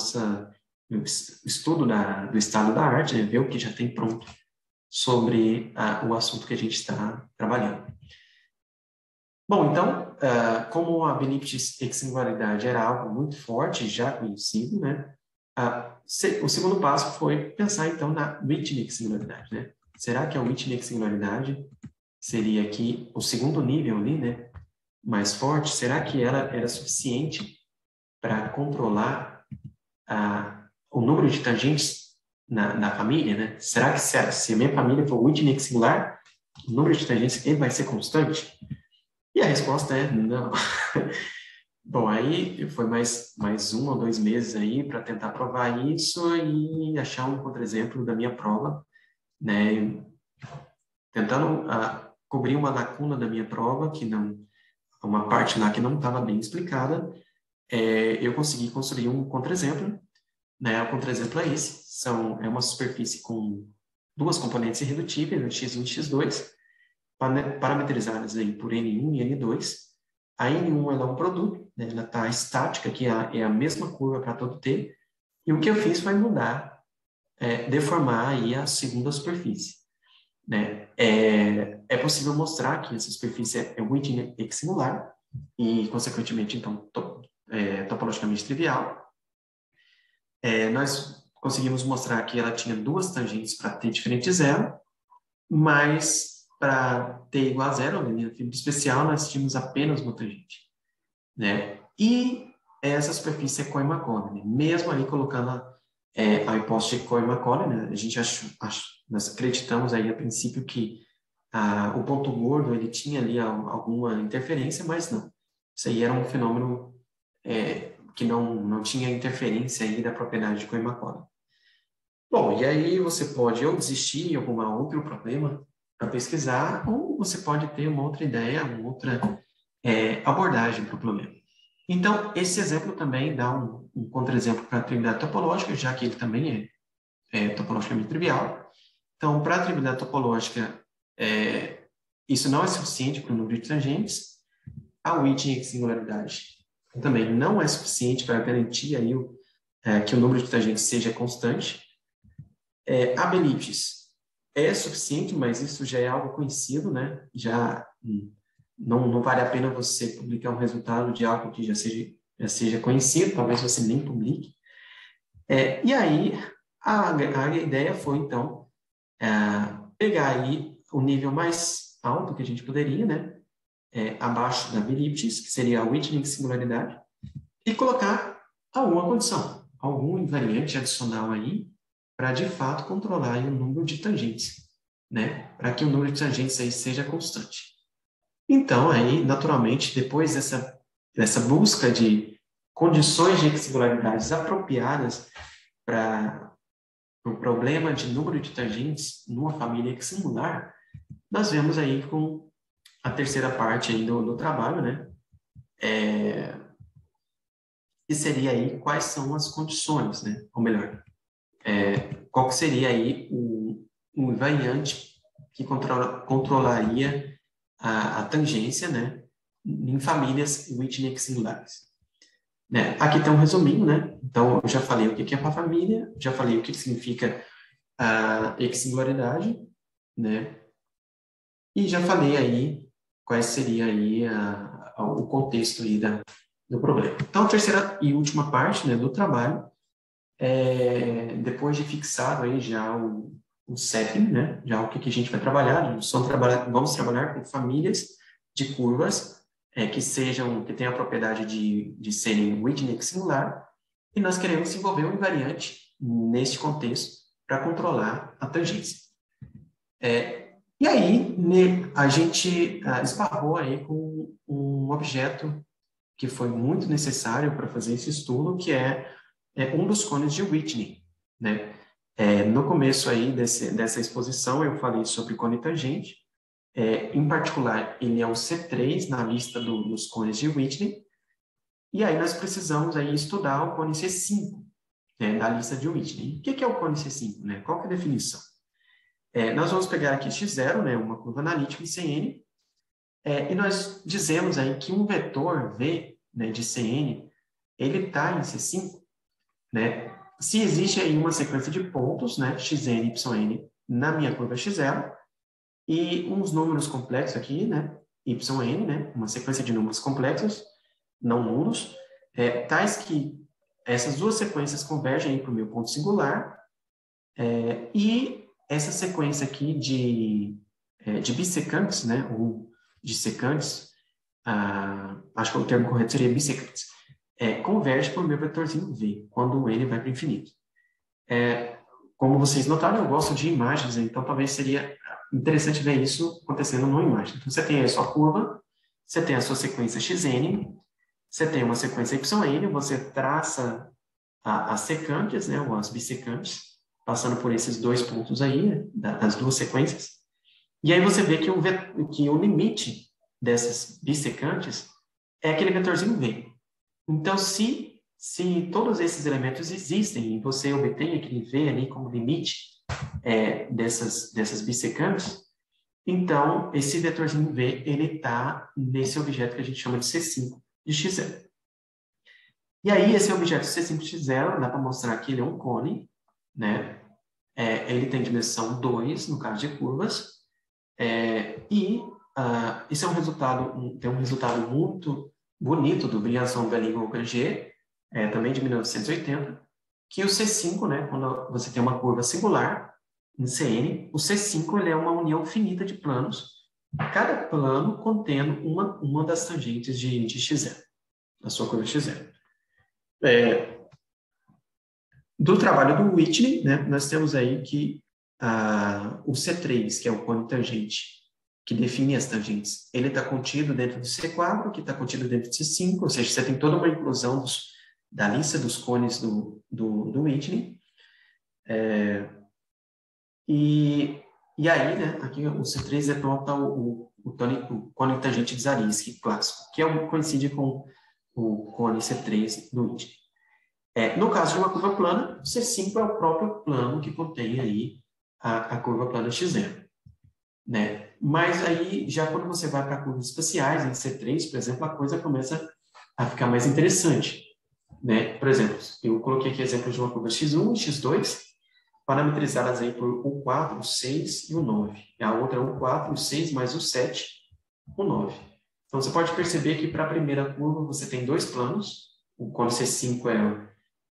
estudo do estado da arte, né? Ver o que já tem pronto sobre o assunto que a gente está trabalhando. Bom, então, como a Beliebige singularidade era algo muito forte, já conhecido, né? O segundo passo foi pensar, então, na Wittig singularidade, né? Será que a Wittig singularidade seria aqui o segundo nível ali, né? Mais forte? Será que ela era suficiente para controlar o número de tangentes na família, né? Será que se a minha família for Wittig singular, o número de tangentes ele vai ser constante? E a resposta é não. Bom, aí foi mais 1 ou 2 meses aí para tentar provar isso e achar um contra-exemplo da minha prova, né? Tentando cobrir uma lacuna da minha prova, uma parte lá que não estava bem explicada, eu consegui construir um contra-exemplo, né? O contra-exemplo é esse, é uma superfície com duas componentes irredutíveis, x1 e x2, parametrizadas aí por N1 e N2. A N1 ela é um produto, né? Ela está estática, que é a mesma curva para todo T, e o que eu fiz foi mudar, deformar aí a segunda superfície, né? É possível mostrar que essa superfície é Witten equissingular e, consequentemente, então, topologicamente trivial. Nós conseguimos mostrar que ela tinha duas tangentes para T diferente de zero, mas para T igual a zero, na linha fibra especial, nós tínhamos apenas uma tangente, né? E essa superfície é Cohen-Macaulay, né? Mesmo aí colocando a hipótese de Cohen-Macaulay, né? A gente nós acreditamos aí a princípio que o ponto gordo ele tinha ali alguma interferência, mas não. Isso aí era um fenômeno que não tinha interferência aí da propriedade de Cohen-Macaulay. Bom, e aí você pode ou desistir de algum outro problema para pesquisar, ou você pode ter uma outra ideia, uma outra abordagem para o problema. Então, esse exemplo também dá um contra-exemplo para a trivialidade topológica, já que ele também é topologicamente trivial. Então, para a trivialidade topológica, isso não é suficiente para o número de tangentes. A Witten singularidade também não é suficiente para garantir aí que o número de tangentes seja constante. A Benítez é suficiente, mas isso já é algo conhecido, né? Já não vale a pena você publicar um resultado de algo que já seja conhecido, talvez você nem publique. E aí, a ideia foi, então, pegar aí o nível mais alto que a gente poderia, né? Abaixo da Benítez, que seria a Witten singularidade, e colocar alguma condição, algum invariante adicional aí, para de fato controlar aí o número de tangentes, né? Para que o número de tangentes aí seja constante. Então, aí, naturalmente, depois dessa busca de condições de singularidades apropriadas para o problema de número de tangentes numa família singular, nós vemos aí com a terceira parte aí do trabalho, né? Que seria aí quais são as condições, né? Ou melhor, qual que seria aí o invariante que controlaria a tangência, né? Em famílias Witten singulares. Né? Aqui tem um resuminho, né? Então, eu já falei o que é uma família, já falei o que significa a exsingularidade, né? E já falei aí qual seria aí o contexto aí do problema. Então, a terceira e última parte, né, do trabalho, depois de fixado aí já o setting, né, já o que a gente vai trabalhar, vamos trabalhar com famílias de curvas que tenham a propriedade de serem Witten singular, e nós queremos desenvolver um invariante neste contexto para controlar a tangência. E aí, a gente esbarrou aí com um objeto que foi muito necessário para fazer esse estudo, que é um dos cones de Witten, né? No começo aí dessa exposição, eu falei sobre cone tangente. Em particular, ele é o C3 na lista dos cones de Witten. E aí nós precisamos aí estudar o cone C5, né, da lista de Witten. O que é o cone C5, né? Qual que é a definição? Nós vamos pegar aqui x0, né, uma curva analítica em Cn, e nós dizemos aí que um vetor V, né, de Cn, ele está em C5, né? Se existe aí uma sequência de pontos, né, xn, yn, na minha curva x0, e uns números complexos aqui, né, yn, né, uma sequência de números complexos, não nulos, tais que essas duas sequências convergem para o meu ponto singular, e essa sequência aqui de bissecantes, né, ou de secantes, acho que o termo correto seria bissecantes, converge para o meu vetorzinho V, quando o n vai para o infinito. como vocês notaram, eu gosto de imagens, então talvez seria interessante ver isso acontecendo numa imagem. Então, você tem aí a sua curva, você tem a sua sequência xn, você tem uma sequência yn, você traça as secantes, né, ou as bissecantes, passando por esses dois pontos aí, das duas sequências, e aí você vê que o limite dessas bissecantes é aquele vetorzinho v. Então, se todos esses elementos existem e você obtém aquele v ali como limite dessas bissecantes, então, esse vetorzinho v, ele está nesse objeto que a gente chama de C5 de x0. E aí, esse objeto C5 de x0, dá para mostrar que ele é um cone, né? Ele tem dimensão 2, no caso de curvas, isso é tem um resultado muito bonito do Briançon, Belling, G, também de 1980, que o C5, né, quando você tem uma curva singular, em Cn, o C5 ele é uma união finita de planos, cada plano contendo uma das tangentes de x0, da sua curva x0. Do trabalho do Whitney, né, nós temos aí que o C3, que é o cone tangente, que define as tangentes, ele está contido dentro do C4, que está contido dentro do C5, ou seja, você tem toda uma inclusão da lista dos cones do Whitney. E aí, né, aqui o C3 denota o cone tangente de Zariski clássico, que coincide com o cone C3 do Whitney. No caso de uma curva plana, o C5 é o próprio plano que contém aí a curva plana x0. Né? Mas aí, já quando você vai para curvas espaciais, em C3, por exemplo, a coisa começa a ficar mais interessante. Né? Por exemplo, eu coloquei aqui exemplos de uma curva x1 e x2, parametrizadas aí por o 4, o 6 e o 9. A outra é o 4, o 6 mais o 7, o 9. Então, você pode perceber que para a primeira curva você tem dois planos. O cone C5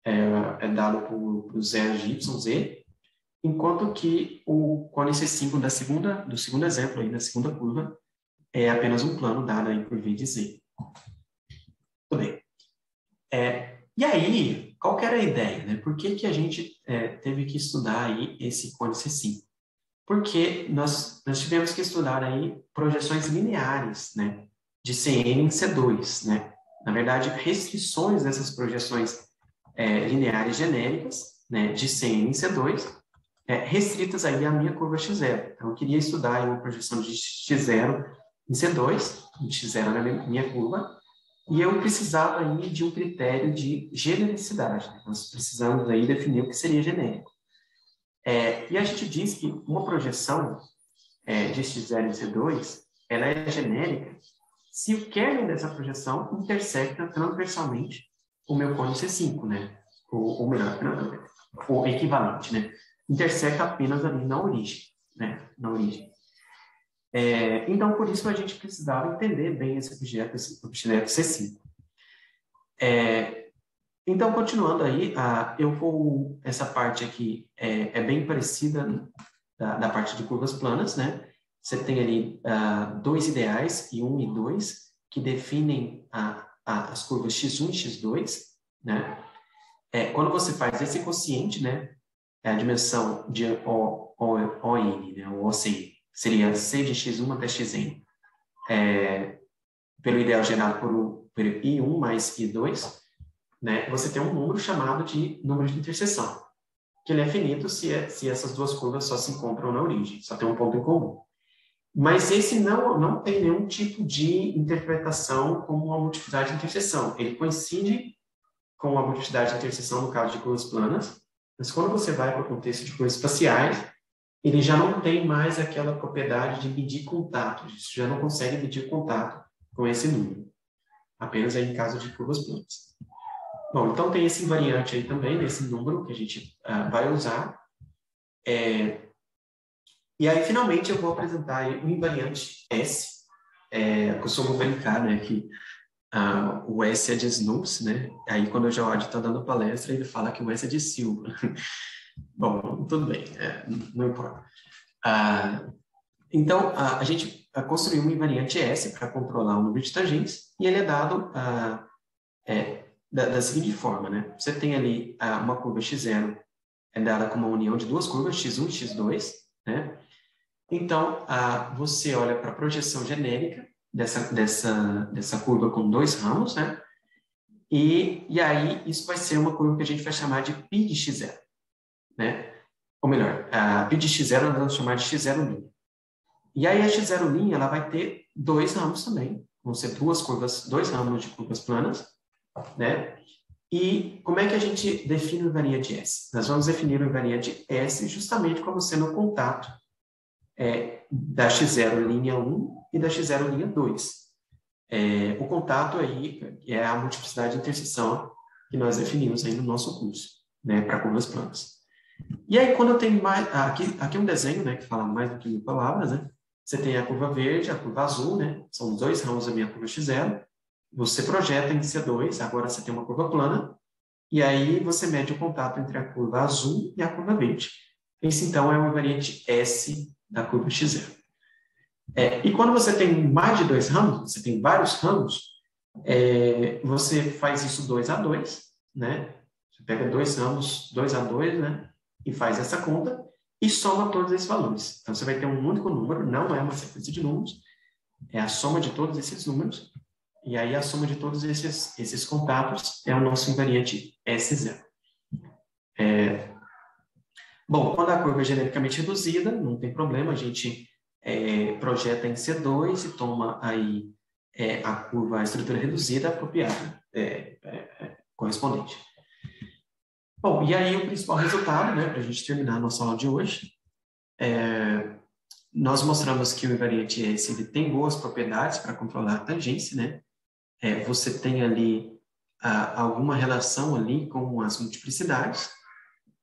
é dado por zero de YZ, enquanto que o cone C5 do segundo exemplo, aí, da segunda curva, é apenas um plano dado aí por V de Z. Tudo bem. E aí, qual que era a ideia? Né? Por que a gente teve que estudar aí esse cone C5? Porque nós tivemos que estudar aí projeções lineares, né, de Cn em C2. Né? Na verdade, restrições dessas projeções lineares genéricas, né, de Cn em C2, restritas aí à minha curva x0. Então, eu queria estudar aí uma projeção de x0 em C2, de x0 na minha curva, e eu precisava aí de um critério de genericidade. Né? Nós precisamos aí definir o que seria genérico. E a gente diz que uma projeção de x0 em C2, ela é genérica se o kernel dessa projeção intersecta transversalmente o meu cone C5, né? Ou melhor, o equivalente, né? Intersecta apenas ali na origem, né? Na origem. Então, por isso, a gente precisava entender bem esse objeto C5. Então, continuando aí, essa parte aqui é bem parecida da parte de curvas planas, né? Você tem ali dois ideais, I1 e 2, que definem as curvas x1 e x2, né? Quando você faz esse quociente, né? A dimensão de ON, né? O OCN, seria C de x1 até xn, pelo ideal gerado por I1 mais I2, né? Você tem um número chamado de número de interseção, que ele é finito se essas duas curvas só se encontram na origem, só tem um ponto em comum. Mas esse não tem nenhum tipo de interpretação como uma multiplicidade de interseção. Ele coincide com a multiplicidade de interseção no caso de curvas planas, mas quando você vai para o contexto de curvas espaciais, ele já não tem mais aquela propriedade de medir contato. Você já não consegue medir contato com esse número, apenas aí em caso de curvas planas. Bom, então tem esse invariante aí também, nesse número que a gente vai usar. E aí, finalmente, eu vou apresentar aí o invariante S. Costumo brincar, né, que o S é de Snoops, né? Aí, quando o George está dando palestra, ele fala que o S é de Silva. Bom, tudo bem, não importa. Então, a gente construiu um invariante S para controlar o número de tangentes, e ele é dado da seguinte forma, né? Você tem ali uma curva x0 é dada como uma união de duas curvas, x1 e x2, né? Então, você olha para a projeção genérica dessa curva com dois ramos, né? E aí, isso vai ser uma curva que a gente vai chamar de π de x0, né? Ou melhor, a π de x0 nós vamos chamar de x0'. E aí, a x0', ela vai ter dois ramos também. Vão ser dois ramos de curvas planas, né? E como é que a gente define o invariante S? Nós vamos definir o invariante S justamente como sendo o contato da x0'1 e da x0'2. O contato aí é a multiplicidade de interseção que nós definimos aí no nosso curso, né, para curvas planas. E aí, quando eu tenho mais... Aqui um desenho, né, que fala mais do que 1000 palavras, né? Você tem a curva verde, a curva azul, né? São os dois ramos da minha curva x0. Você projeta em C2, agora você tem uma curva plana, e aí você mede o contato entre a curva azul e a curva verde. Esse, então, é o invariante S da curva x0. E quando você tem mais de dois ramos, você tem vários ramos, você faz isso 2 a 2, né? Você pega dois ramos, 2 a 2, né? E faz essa conta e soma todos esses valores. Então, você vai ter um único número, não é uma sequência de números, é a soma de todos esses números, e aí a soma de todos esses contatos é o nosso invariante S0. Bom, quando a curva é genericamente reduzida, não tem problema, a gente projeta em C2 e toma aí a estrutura reduzida apropriada, correspondente. Bom, e aí o principal resultado, né, para a gente terminar a nossa aula de hoje, nós mostramos que o invariante S ele tem boas propriedades para controlar a tangência, né? Você tem ali alguma relação ali com as multiplicidades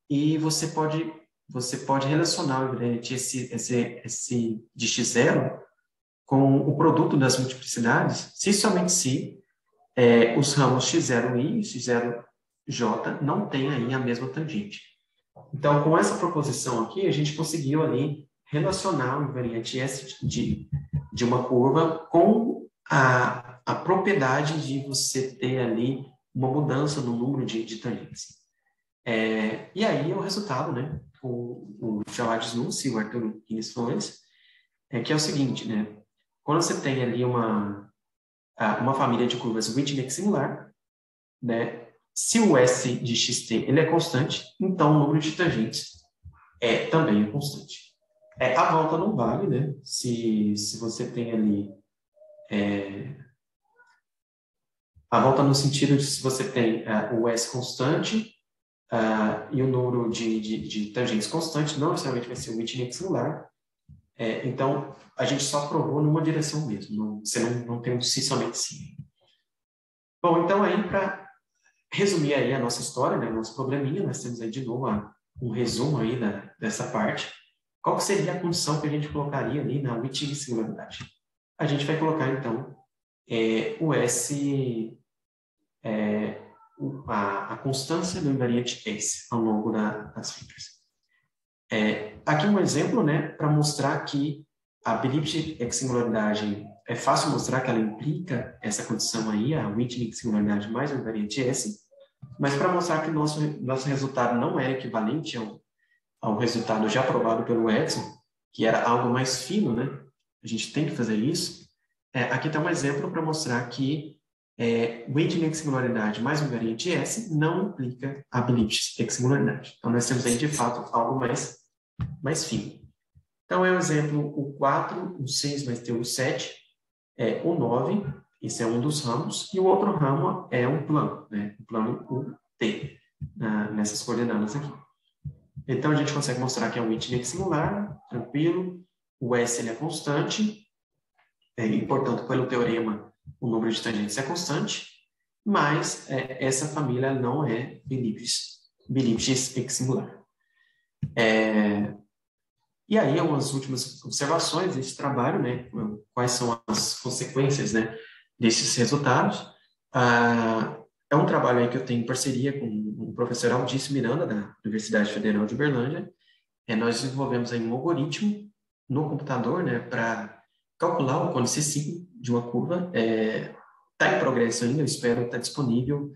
e você pode relacionar o invariante esse de x0 com o produto das multiplicidades, se somente se os ramos x0i e x0j não têm aí a mesma tangente. Então, com essa proposição aqui, a gente conseguiu ali relacionar o invariante S de uma curva com a propriedade de você ter ali uma mudança no número de tangentes. E aí, o resultado, né, o Jawad Nussi e o Arthur Guinness Flores, que é o seguinte, né, quando você tem ali uma família de curvas Wittig singular, né, se o S de xt ele é constante, então o número de tangentes também é constante. A volta não vale, né? Se você tem ali a volta no sentido de se você tem o S constante e o número de tangentes constante, não necessariamente vai ser o Wittig singular. Então, a gente só provou numa direção mesmo. Você não tem um si somente sim. Bom, então aí para resumir aí a nossa história, né, nosso probleminha, nós temos aí de novo um resumo aí dessa parte. Qual que seria a condição que a gente colocaria ali na Wittig singularidade? A gente vai colocar, então, o S, a constância do invariante S ao longo das fibras. Aqui um exemplo, né, para mostrar que a beliebige singularidade, é fácil mostrar que ela implica essa condição aí, a Wittig singularidade mais o invariante S, mas para mostrar que o nosso resultado não é equivalente ao resultado já provado pelo Edson, que era algo mais fino, né? A gente tem que fazer isso. Aqui está um exemplo para mostrar que Wittig singularidade mais o invariante S não implica a beliebige singularidade. Então, nós temos aí, de fato, algo mais fino. Então, é o exemplo o 4, o 6 vai ter o 7, o 9, esse é um dos ramos, e o outro ramo é um plano, né? O plano UT, nessas coordenadas aqui. Então, a gente consegue mostrar que é um Wittig singular, tranquilo, o S ele é constante, e, portanto, pelo teorema, o número de tangentes é constante, mas essa família não é beliebige singular. E aí, umas últimas observações desse trabalho, né? Quais são as consequências, né, desses resultados. É um trabalho aí que eu tenho em parceria com o professor Aldice Miranda, da Universidade Federal de Uberlândia. Nós desenvolvemos aí um algoritmo no computador, né, para calcular o cone C5 de uma curva. Está em progresso ainda, eu espero estar disponível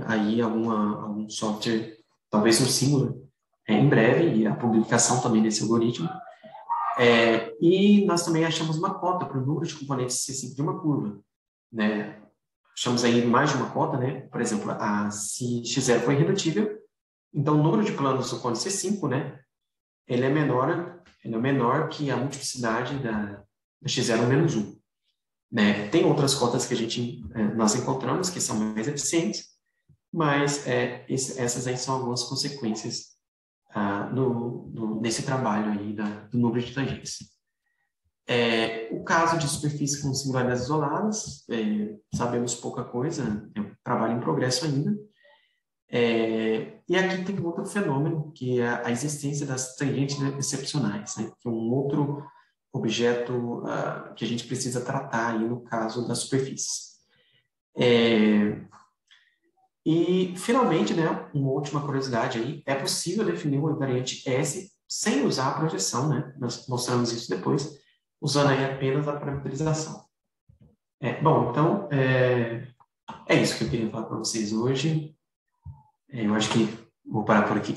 aí algum software talvez um símbolo em breve, e a publicação também desse algoritmo. E nós também achamos uma cota para o número de componentes C5 de uma curva, né? Achamos aí mais de uma cota, né? Por exemplo, se x0 for irredutível, então o número de planos do cone C5, né? Ele é menor que a multiplicidade da x0 menos 1. Né? Tem outras cotas que nós encontramos que são mais eficientes, mas essas aí são algumas consequências nesse trabalho aí do número de tangências. O caso de superfície com singularidades isoladas, sabemos pouca coisa, é um trabalho em progresso ainda. E aqui tem outro fenômeno, que é a existência das tangentes excepcionais, né? Que é um outro objeto que a gente precisa tratar aí no caso das superfícies. E, finalmente, né, uma última curiosidade aí, é possível definir uma invariante S sem usar a projeção, né? Nós mostramos isso depois, usando aí apenas a parametrização. Bom, então, é isso que eu queria falar para vocês hoje. Eu acho que vou parar por aqui.